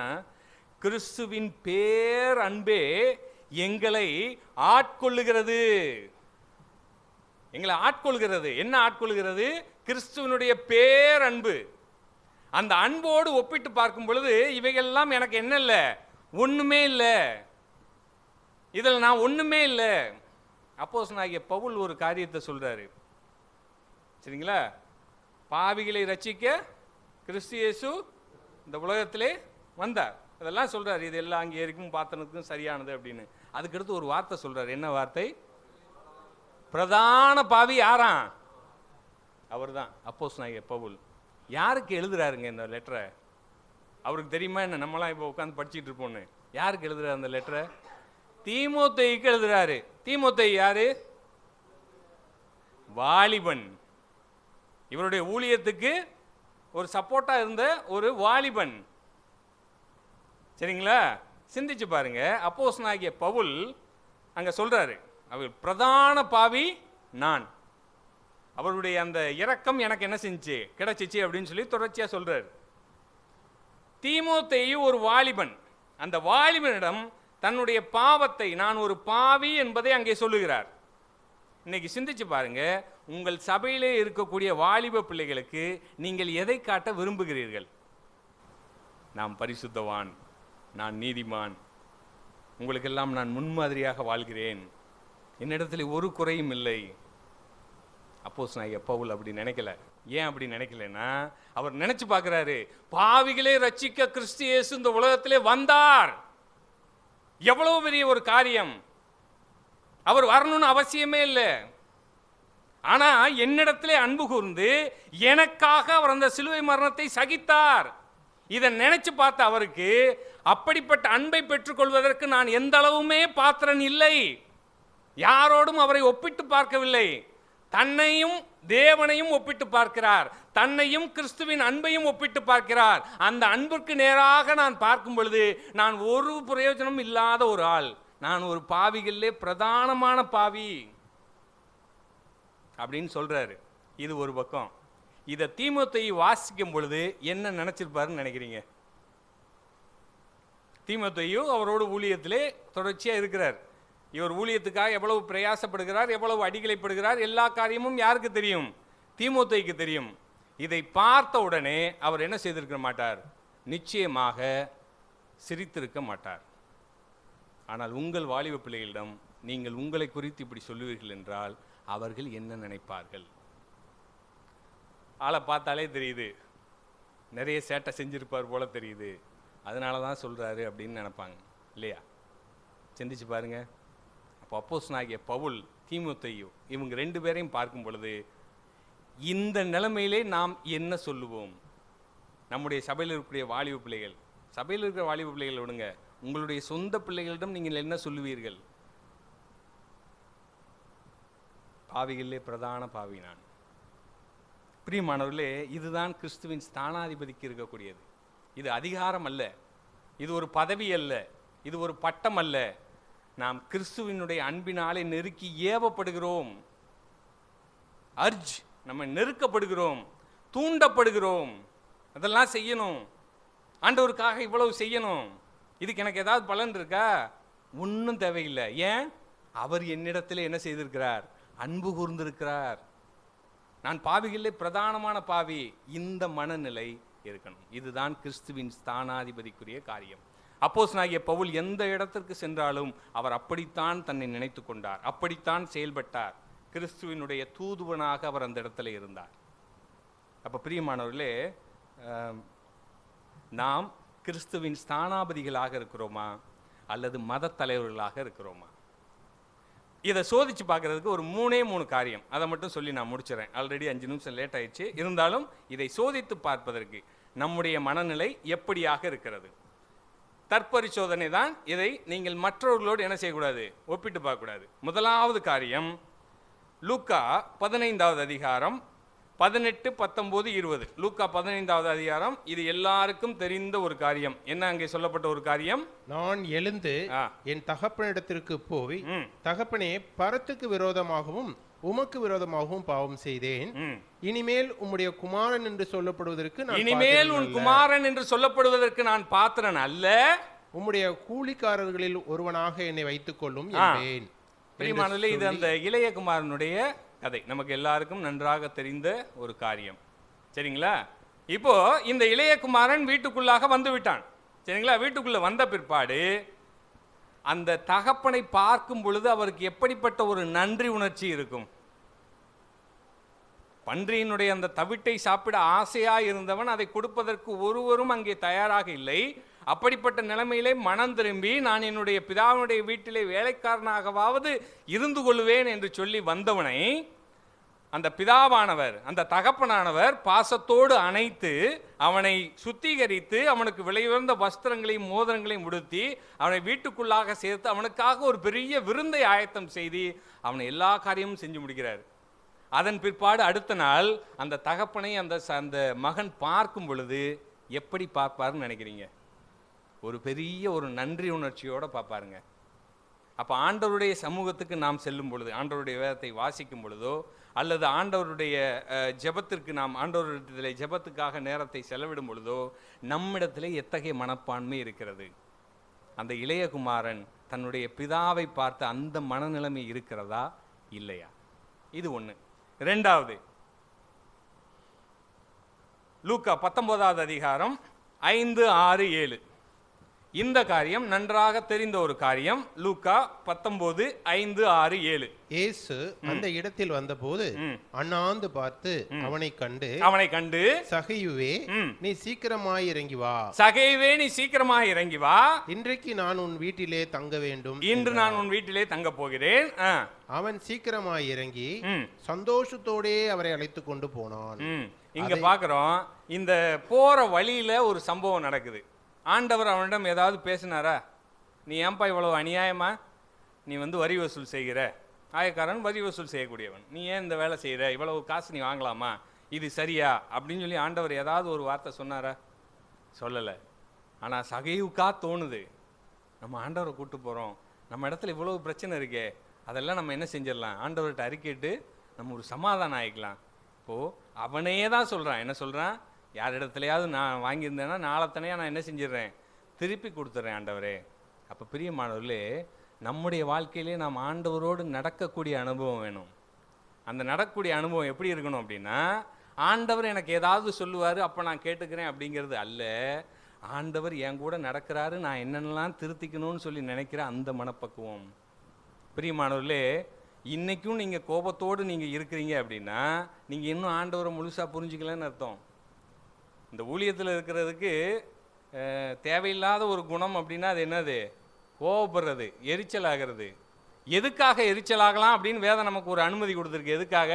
கிறிஸ்துவின் பேர் அன்பே எங்களை ஆட்கொள்ளுகிறது. எங்களை ஆட்கொள்கிறது. என்ன ஆட்கொள்கிறது? கிறிஸ்துவனுடைய பேர் அன்பு. அந்த அன்போடு ஒப்பிட்டு பார்க்கும் பொழுது இவைகள்லாம் எனக்கு என்ன இல்லை, ஒன்றுமே இல்லை, இதில் நான் ஒன்றுமே இல்லை. அப்போஸ்தலனாகிய பவுல் ஒரு காரியத்தை சொல்கிறாரு, சரிங்களா? பாவிகளை ரட்சிக்க கிறிஸ்து இயேசு இந்த உலகத்திலே வந்தார். அதெல்லாம் சொல்கிறார். இது எல்லாம் அங்கே இருக்கும் பார்த்தனுக்கும் சரியானது அப்படின்னு. அதுக்கடுத்து ஒரு வார்த்தை சொல்கிறார். என்ன வார்த்தை? பிரதான பாவி யாராம்? அவர் தான் அப்போஸ்தலனாகிய பவுல். யாருக்கு எழுதுறாருங்க இந்த லெட்டரை? அவருக்கு தெரியுமா என்ன? நம்மளாம் இப்போ உட்காந்து படிச்சுட்டு இருப்போன்னு. யாருக்கு எழுதுறாரு அந்த லெட்டரை? தீமோத்தேயுக்கு எழுதுறாரு. தீமோத்தேயு யாரு? வாலிபன். இவருடைய ஊழியத்துக்கு ஒரு சப்போர்ட்டா இருந்த ஒரு வாலிபன், சரிங்களா? சிந்திச்சு பாருங்க. அப்போஸ்தலனாகிய பவுல் அங்க சொல்றாரு, அவர் பிரதான பாவி நான். அவருடைய அந்த இரக்கம் எனக்கு என்ன செஞ்சு கிடைச்சிச்சு அப்படின்னு சொல்லி தொடர்ச்சியா சொல்றாரு. தீமோத்தேயு ஒரு வாலிபன். அந்த வாலிபனிடம் தன்னுடைய பாவத்தை, நான் ஒரு பாவி என்பதை அங்கே சொல்லுகிறார். இன்னைக்கு சிந்திச்சு பாருங்க, உங்கள் சபையிலே இருக்கக்கூடிய வாலிப பிள்ளைகளுக்கு நீங்கள் எதை காட்ட விரும்புகிறீர்கள்? நான் பரிசுத்தவான், நான் நீதிமான், உங்களுக்கெல்லாம் நான் முன்மாதிரியாக வாழ்கிறேன், என்னிடத்தில் ஒரு குறையும் இல்லை. அப்போஸ்தலனாகிய பவுல் அப்படி நினைக்கல. ஏன் அப்படி நினைக்கலன்னா, அவர் நினைச்சு பார்க்கிறாரு, பாவிகளை ரட்சிக்க கிறிஸ்து இயேசு இந்த உலகத்திலே வந்தார். எவ்வளவு பெரிய ஒரு காரியம்! அவர் வரணும்னு அவசியமே இல்லை. ஆனா என்னிடத்திலே அன்பு கூர்ந்து எனக்காக அவர் அந்த சிலுவை மரணத்தை சகித்தார். இதை நினைச்சு பார்த்த அவருக்கு, அப்படிப்பட்ட அன்பை பெற்றுக்கொள்வதற்கு நான் எந்த அளவுமே பாத்திரன் இல்லை. யாரோடும் அவரை ஒப்பிட்டு பார்க்கவில்லை. தன்னையும் தேவனையும் ஒப்பிட்டு பார்க்கிறார், தன்னையும் கிறிஸ்துவின் அன்பையும் ஒப்பிட்டு பார்க்கிறார். அந்த அன்பிற்கு நேராக நான் பார்க்கும் பொழுது நான் ஒரு பிரயோஜனம் இல்லாத ஒரு ஆள், நான் ஒரு பாவிகளிலே பிரதானமான பாவி அப்படின்னு சொல்றாரு. இது ஒரு பக்கம். இதை தீமோத்தேயு வாசிக்கும் பொழுது என்ன நினைச்சிருப்பாருன்னு நினைக்கிறீங்க? தீமோத்தேயு அவரோட ஊழியத்திலே தொடர்ச்சியா இருக்கிறார். இவர் ஊழியத்துக்காக எவ்வளவு பிரயாசப்படுகிறார், எவ்வளவு அடிக்கலைப்படுகிறார், எல்லா காரியமும் யாருக்கு தெரியும்? தீமோத்தேயுக்கு தெரியும். இதை பார்த்த உடனே அவர் என்ன செய்திருக்க மாட்டார்? நிச்சயமாக சிரித்திருக்க மாட்டார். ஆனால் உங்கள் வாலிப பிள்ளைகளிடம் நீங்கள் உங்களை குறித்து இப்படி சொல்லுவீர்கள் என்றால் அவர்கள் என்ன நினைப்பார்கள்? ஆளை பார்த்தாலே தெரியுது, நிறைய சேட்டை செஞ்சிருப்பார் போல தெரியுது, அதனால தான் சொல்கிறாரு அப்படின்னு நினைப்பாங்க இல்லையா? சிந்திச்சு பாருங்க. அப்போ அப்போஸ்தலனாகிய பவுல், தீமோத்தேயு இவங்க 2 பேரையும் பார்க்கும் பொழுது இந்த நிலைமையிலே நாம் என்ன சொல்லுவோம்? நம்முடைய சபையில் இருக்கக்கூடிய வாலிப பிள்ளைகள், சபையில் இருக்கிற வாலிப பிள்ளைகள் விடுங்க, உங்களுடைய சொந்த பிள்ளைகளிடம் நீங்கள் என்ன சொல்லுவீர்கள்? பாவிகளிலே பிரதான பாவி நான். பிரியமானவர்களே, இதுதான் கிறிஸ்துவின் ஸ்தானாதிபதிக்கு இருக்கக்கூடியது. இது அதிகாரம் அல்ல, இது ஒரு பதவி அல்ல, இது ஒரு பட்டம் அல்ல. நாம் கிறிஸ்துவினுடைய அன்பினாலே நெருக்கி ஏவப்படுகிறோம். நம்ம நெருக்கப்படுகிறோம், தூண்டப்படுகிறோம். அதெல்லாம் செய்யணும், ஆண்டவருக்காக இவ்வளவு செய்யணும். இதுக்கு எனக்கு ஏதாவது பலன் இருக்கா? ஒன்றும் தேவையில்லை. ஏன்? அவர் என்னிடத்தில் என்ன செய்திருக்கிறார்? அன்பு கூர்ந்திருக்கிறார். நான் பாவிகளிலே பிரதானமான பாவி. இந்த மனநிலை இருக்கணும். இதுதான் கிறிஸ்துவின் ஸ்தானாதிபதிக்குரிய காரியம். அப்போஸ்தலனாகிய பவுல் எந்த இடத்திற்கு சென்றாலும் அவர் அப்படித்தான் தன்னை நினைத்து கொண்டார், அப்படித்தான் செயல்பட்டார். கிறிஸ்துவினுடைய தூதுவனாக அவர் அந்த இடத்துல இருந்தார். அப்போ பிரியமானவர்களே, நாம் கிறிஸ்துவின் ஸ்தானாபதிகளாக இருக்கிறோமா அல்லது மத தலைவர்களாக இருக்கிறோமா? இதை சோதிச்சு பார்க்கறதுக்கு ஒரு 3 காரியம், அதை மட்டும் சொல்லி நான் முடிச்சிடறேன். ஆல்ரெடி 5 நிமிஷம் லேட் ஆயிடுச்சு. இருந்தாலும் இதை சோதித்து பார்ப்பதற்கு நம்முடைய மனநிலை எப்படியாக இருக்கிறது? தற்பரிசோதனை தான். இதை நீங்கள் மற்றவர்களோடு என்ன செய்யக்கூடாது? ஒப்பிட்டு பார்க்கக்கூடாது. முதலாவது காரியம், லூக்கா 15வது அதிகாரம் 18, 19, 20. லூக்கா 15வது அதிகாரம். இது எல்லாருக்கும் தெரிந்த ஒரு காரியம். என்ன அங்கே சொல்லப்பட்ட ஒரு காரியம்? நான் எழுந்து என் தகப்பனிடத்திற்கு போய், தகப்பனே, பரத்துக்கு விரோதமாகவும் உமக்கு விரோதமாகவும் பாவம் செய்தேன். இனிமேல் உம்முடைய குமாரன் என்று சொல்லப்படுவதற்கு நான் பாத்திரன் அல்ல. உம்முடைய கூலிக்காரர்களில் ஒருவனாக என்னை வைத்துக் கொள்ளும் என்றேன். பிரியமானவர்களே, இது அந்த இளைய குமாரனுடைய கதை. நமக்கு எல்லாருக்கும் நன்றாக தெரிந்த ஒரு காரியம். சரிங்களா? இப்போ இந்த இளைய குமாரன் வீட்டுக்குள்ளாக வந்து விட்டான். சரிங்களா? வீட்டுக்குள்ள வந்த பிற்பாடு அந்த தகப்பனை பார்க்கும் பொழுது அவருக்கு எப்படிப்பட்ட ஒரு நன்றி உணர்ச்சி இருக்கும்? பன்றியினுடைய அந்த தவிட்டை சாப்பிட ஆசையா இருந்தவன் அதை கொடுப்பதற்கு ஒருவரும் அங்கே தயாராக இல்லை. அப்படிப்பட்ட நிலைமையிலே மனம் திரும்பி, நான் என்னுடைய பிதாவினுடைய வீட்டிலே வேலைக்காரனாகவாவது இருந்து கொள்வேன் என்று சொல்லி வந்தவனை அந்த பிதாவானவர், அந்த தகப்பனானவர் பாசத்தோடு அணைத்து அவனை சுத்திகரித்து அவனுக்கு விலையுயர்ந்த வஸ்திரங்களையும் மோதிரங்களையும் உடுத்தி அவனை வீட்டுக்குள்ளாக சேர்த்து அவனுக்காக ஒரு பெரிய விருந்தை ஆயத்தம் செய்து அவனை எல்லா காரியமும் செஞ்சு முடிக்கிறார். அதன் பிற்பாடு அடுத்த நாள் அந்த தகப்பனை அந்த மகன் பார்க்கும் பொழுது எப்படி பார்ப்பாருன்னு நினைக்கிறீங்க? ஒரு பெரிய ஒரு நன்றி உணர்ச்சியோடு பார்ப்பாருங்க. அப்போ ஆண்டவருடைய சமூகத்துக்கு நாம் செல்லும் பொழுது, ஆண்டவருடைய வேதத்தை வாசிக்கும் பொழுதோ அல்லது ஆண்டவருடைய ஜெபத்திற்கு நாம் ஆண்டவருடைய ஜெபத்துக்காக நேரத்தை செலவிடும் பொழுதோ நம்மிடத்திலே எத்தகைய மனப்பான்மை இருக்கிறது? அந்த இளையகுமாரன் தன்னுடைய பிதாவை பார்த்த அந்த மனநிலைமை இருக்கிறதா இல்லையா? இது ஒன்று. ரெண்டாவது, லூக்கா 19வது அதிகாரம் 5, 6, 7. இந்த காரியம் நன்றாக தெரிந்த ஒரு காரியம். லூக்கா 19, 5, 6, 7. இயேசு அந்த இடத்தில் வந்தபோது அண்ணாந்து பார்த்து அவனை கண்டு, சகையுவே, நீ சீக்கிரமாய் இறங்கி வா. சகையுவே, நீ சீக்கிரமாய் இறங்கி வா. இன்றைக்கு நான் உன் வீட்டிலே தங்க வேண்டும். இன்று நான் உன் வீட்டிலே தங்க போகிறேன். அவன் சீக்கிரமாய் இறங்கி சந்தோஷத்தோடே அவரை அழைத்து கொண்டு போனான். இங்க பாக்குறோம், இந்த போற வழியில ஒரு சம்பவம் நடக்குது. ஆண்டவர் அவனிடம் ஏதாவது பேசினாரா? நீ ஏன்பா இவ்வளவு அநியாயமா நீ வரி வசூல் செய்கிற? ஆயக்காரன் வரி வசூல் செய்யக்கூடியவன். நீ ஏன் இந்த வேலை செய்கிற? இவ்வளவு காசு நீ வாங்கலாமா? இது சரியா அப்படின்னு சொல்லி ஆண்டவர் ஏதாவது ஒரு வார்த்தை சொன்னாரா? சொல்லலை. ஆனால் சகைவுக்கா தோணுது, நம்ம ஆண்டவரை கூப்பிட்டு போகிறோம், நம்ம இடத்துல இவ்வளவு பிரச்சனை இருக்கே, அதெல்லாம் நம்ம என்ன செஞ்சிடலாம்? ஆண்டவர்கிட்ட அறிக்கைட்டு நம்ம ஒரு சமாதானம் ஆகிக்கலாம். இப்போது அவனே தான் சொல்கிறான். என்ன சொல்கிறான்? யார் இடத்துலையாவது நான் வாங்கியிருந்தேன்னா நாளைத்தனையாக நான் என்ன செஞ்சிடறேன்? திருப்பி கொடுத்துட்றேன் ஆண்டவரே. அப்போ பிரியமானவர்களே, நம்முடைய வாழ்க்கையிலே நாம் ஆண்டவரோடு நடக்கக்கூடிய அனுபவம் வேணும். அந்த நடக்கக்கூடிய அனுபவம் எப்படி இருக்கணும் அப்படின்னா, ஆண்டவர் எனக்கு ஏதாவது சொல்லுவார் அப்போ நான் கேட்டுக்கிறேன் அப்படிங்கிறது அல்ல. ஆண்டவர் என் கூட நடக்கிறாரு, நான் என்னென்னலாம் திருத்திக்கணும்னு சொல்லி நினைக்கிற அந்த மனப்பக்குவம். பிரியமானவர்களே, இன்றைக்கும் நீங்கள் கோபத்தோடு நீங்கள் இருக்கிறீங்க அப்படின்னா நீங்கள் இன்னும் ஆண்டவரை முழுசாக புரிஞ்சிக்கலன்னு அர்த்தம். இந்த ஊழியத்தில் இருக்கிறதுக்கு தேவையில்லாத ஒரு குணம் அப்படின்னா அது என்னது? கோபப்படுறது, எரிச்சல் ஆகிறது. எதுக்காக எரிச்சல் ஆகலாம் அப்படின்னு வேதம் நமக்கு ஒரு அனுமதி கொடுத்துருக்கு. எதுக்காக?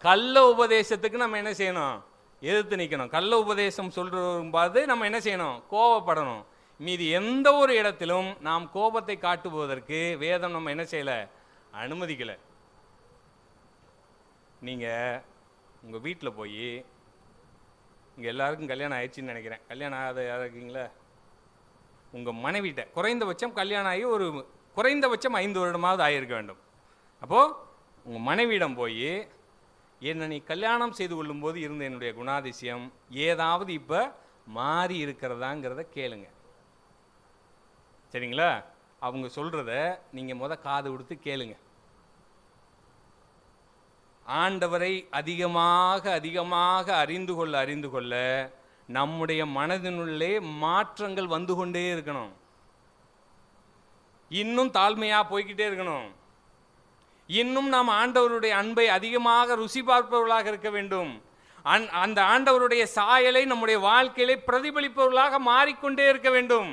கள்ள உபதேசத்துக்கு நம்ம என்ன செய்யணும்? எதிர்த்து நிற்கணும். கள்ள உபதேசம் சொல்லும்போது நம்ம என்ன செய்யணும்? கோபப்படணும். மீதி எந்த ஒரு இடத்திலும் நாம் கோபத்தை காட்டுவதற்கு வேதம் நம்ம என்ன செய்யலை? அனுமதிக்கலை. நீங்கள் உங்கள் வீட்டில் போய், இங்கே எல்லாருக்கும் கல்யாணம் ஆயிடுச்சுன்னு நினைக்கிறேன், கல்யாணம் ஆகாத யாராக இருக்கீங்களா? உங்கள் மனைவிட்ட குறைந்தபட்சம் கல்யாணம் ஆகி ஒரு குறைந்தபட்சம் 5 வருடமாவது ஆகியிருக்க வேண்டும். அப்போது உங்கள் மனைவியிடம் போய், என்னை நீ கல்யாணம் செய்து கொள்ளும்போது இருந்த என்னுடைய குணாதிசயம் ஏதாவது இப்போ மாறி இருக்கிறதாங்கிறத கேளுங்க. சரிங்களா? அவங்க சொல்கிறத நீங்கள் காது கொடுத்து கேளுங்க. ஆண்டவரை அதிகமாக அதிகமாக அறிந்து கொள்ள நம்முடைய மனதினுள்ளே மாற்றங்கள் வந்து கொண்டே இருக்கணும். இன்னும் தாழ்மையாக போய்கிட்டே இருக்கணும். இன்னும் நாம் ஆண்டவருடைய அன்பை அதிகமாக ருசி பார்ப்பவர்களாக இருக்க வேண்டும். அந்த ஆண்டவருடைய சாயலை நம்முடைய வாழ்க்கையிலே பிரதிபலிப்பவர்களாக மாறிக்கொண்டே இருக்க வேண்டும்.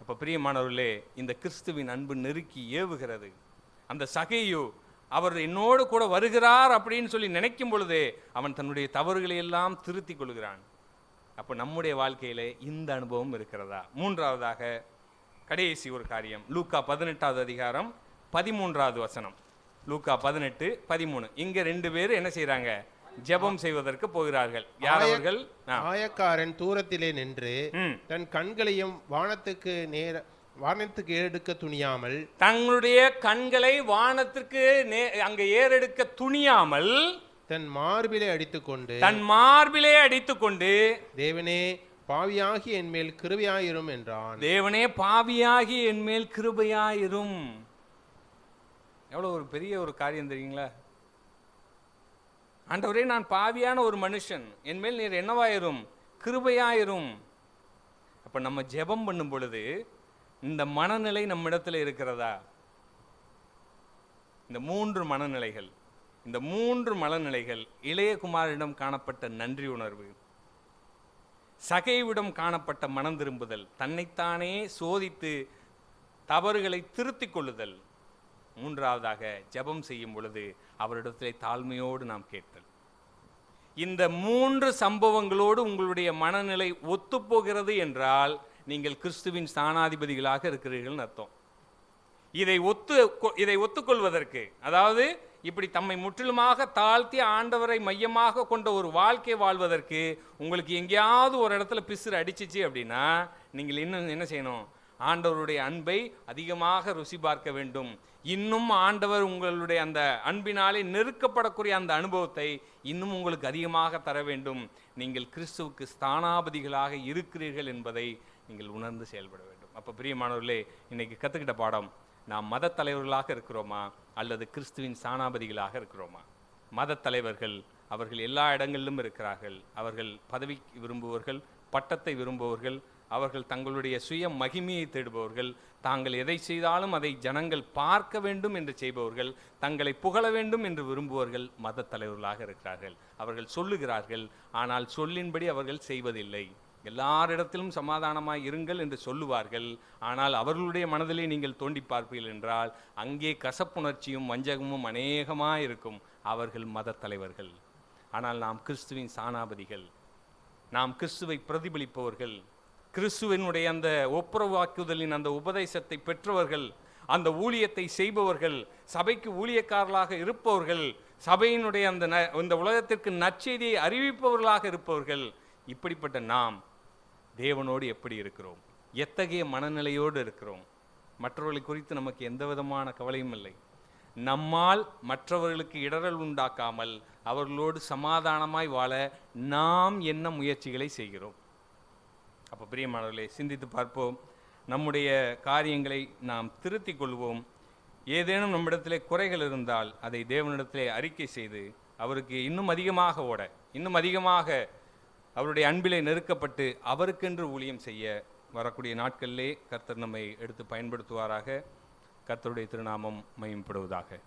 அப்போ பிரியமானவர்களே, இந்த கிறிஸ்துவின் அன்பு நெருக்கி ஏவுகிறது. அந்த சகேயு அவர் என்னோடு கூட வருகிறார் அப்படின்னு சொல்லி நினைக்கும் பொழுதே அவன் தன்னுடைய தவறுகளை எல்லாம் திருத்தி கொள்கிறான். அப்போ நம்முடைய வாழ்க்கையிலே இந்த அனுபவம் இருக்கிறதா? மூன்றாவதாக கடைசி ஒரு காரியம், லூக்கா 18வது அதிகாரம் 13வது வசனம். லூக்கா 18:13. இங்க 2 பேர் என்ன செய்யறாங்க? ஜெபம் செய்வதற்கு போகிறார்கள். யார் அவர்கள்? ஆயக்காரன் தூரத்திலே நின்று தன் கண்களையும் வானத்துக்கு எடுக்க துணியாமல், தங்களுடைய கண்களை வானத்திற்கு அங்க ஏறெடுக்க துணியாமல் தன் மார்பிலே அடித்துக்கொண்டு தேவனே பாவியாகி என் மேல் கிருபையாயிரும் என்றான். தேவனே பாவியாகி என் மேல் கிருபையாயிரும். எவ்வளவு ஒரு பெரிய ஒரு காரியம் தெரியுங்களா? ஆண்டவரே, நான் பாவியான ஒரு மனுஷன், என் மேல் நீர் என்னவாயிரும்? கிருபையாயிரும். அப்ப நம்ம ஜெபம் பண்ணும் பொழுது இந்த மனநிலை நம்மிடத்தில் இருக்கிறதா? இந்த 3 மனநிலைகள் இளைய குமாரனிடம் காணப்பட்ட நன்றி உணர்வு, சகைவிடம் காணப்பட்ட மனம் திரும்புதல், தன்னைத்தானே சோதித்து தவறுகளை திருத்திக் கொள்ளுதல், மூன்றாவதாக ஜெபம் செய்யும் பொழுது அவரிடத்திலே தாழ்மையோடு நாம் கேட்டல். இந்த 3 சம்பவங்களோடு உங்களுடைய மனநிலை ஒத்துப்போகிறது என்றால் நீங்கள் கிறிஸ்துவின் ஸ்தானாதிபதிகளாக இருக்கிறீர்கள் அர்த்தம். இதை ஒத்துக்கொள்வதற்கு, அதாவது இப்படி தம்மை முற்றிலுமாக தாழ்த்தி ஆண்டவரை மையமாக கொண்ட ஒரு வாழ்க்கை வாழ்வதற்கு உங்களுக்கு எங்கேயாவது ஒரு இடத்துல பிசுறு அடிச்சிச்சு அப்படின்னா நீங்கள் இன்னும் என்ன செய்யணும்? ஆண்டவருடைய அன்பை அதிகமாக ருசி பார்க்க வேண்டும். இன்னும் ஆண்டவர் உங்களுடைய அந்த அன்பினாலே நெருக்கப்படக்கூடிய அந்த அனுபவத்தை இன்னும் உங்களுக்கு அதிகமாக தர வேண்டும். நீங்கள் கிறிஸ்துவுக்கு ஸ்தானாபதிகளாக இருக்கிறீர்கள் என்பதை நீங்கள் உணர்ந்து செயல்பட வேண்டும். அப்போ பிரியமானவர்களே, இன்னைக்கு கற்றுக்கிட்ட பாடம், நாம் மத தலைவர்களாக இருக்கிறோமா அல்லது கிறிஸ்துவின் ஸ்தானாபதிகளாக இருக்கிறோமா? மத தலைவர்கள் அவர்கள் எல்லா இடங்களிலும் இருக்கிறார்கள். அவர்கள் பதவி விரும்புவர்கள், பட்டத்தை விரும்புவர்கள், அவர்கள் தங்களுடைய சுய மகிமையை தேடுபவர்கள், தாங்கள் எதை செய்தாலும் அதை ஜனங்கள் பார்க்க வேண்டும் என்று செய்பவர்கள், தங்களை புகழ வேண்டும் என்று விரும்புவர்கள் மத தலைவர்களாக இருக்கிறார்கள். அவர்கள் சொல்லுகிறார்கள், ஆனால் சொல்லின்படி அவர்கள் செய்வதில்லை. எல்லாரிடத்திலும் சமாதானமாய் இருங்கள் என்று சொல்லுவார்கள், ஆனால் அவர்களுடைய மனதிலே நீங்கள் தோண்டி பார்ப்பீர்கள் என்றால் அங்கே கசப்புணர்ச்சியும் வஞ்சகமும் அநேகமாக இருக்கும். அவர்கள் மத தலைவர்கள். ஆனால் நாம் கிறிஸ்துவின் சாணாபதிகள், நாம் கிறிஸ்துவை பிரதிபலிப்பவர்கள், கிறிஸ்துவனுடைய அந்த ஒப்புரவாக்குதலின் அந்த உபதேசத்தை பெற்றவர்கள், அந்த ஊழியத்தை செய்பவர்கள், சபைக்கு ஊழியக்காரர்களாக இருப்பவர்கள், சபையினுடைய அந்த உலகத்திற்கு நற்செய்தியை அறிவிப்பவர்களாக இருப்பவர்கள். இப்படிப்பட்ட நாம் தேவனோடு எப்படி இருக்கிறோம்? எத்தகைய மனநிலையோடு இருக்கிறோம்? மற்றவர்களை குறித்து நமக்கு எந்த விதமான கவலையும் இல்லை. நம்மால் மற்றவர்களுக்கு இடரல் உண்டாக்காமல் அவர்களோடு சமாதானமாய் வாழ நாம் என்ன முயற்சிகளை செய்கிறோம்? அப்போ பிரியமானவர்களே, சிந்தித்து பார்ப்போம். நம்முடைய காரியங்களை நாம் திருத்திக் கொள்வோம். ஏதேனும் நம்மிடத்திலே குறைகள் இருந்தால் அதை தேவனிடத்திலே அறிக்கை செய்து அவருக்கு இன்னும் அதிகமாக ஓட, இன்னும் அதிகமாக அவருடைய அன்பிலே நெருக்கப்பட்டு அவருக்கென்று ஊழியம் செய்ய வரக்கூடிய நாட்களிலே கர்த்தர் நம்மை எடுத்து பயன்படுத்துவாராக. கர்த்தருடைய திருநாமம் மகிமைப்படுவதாக.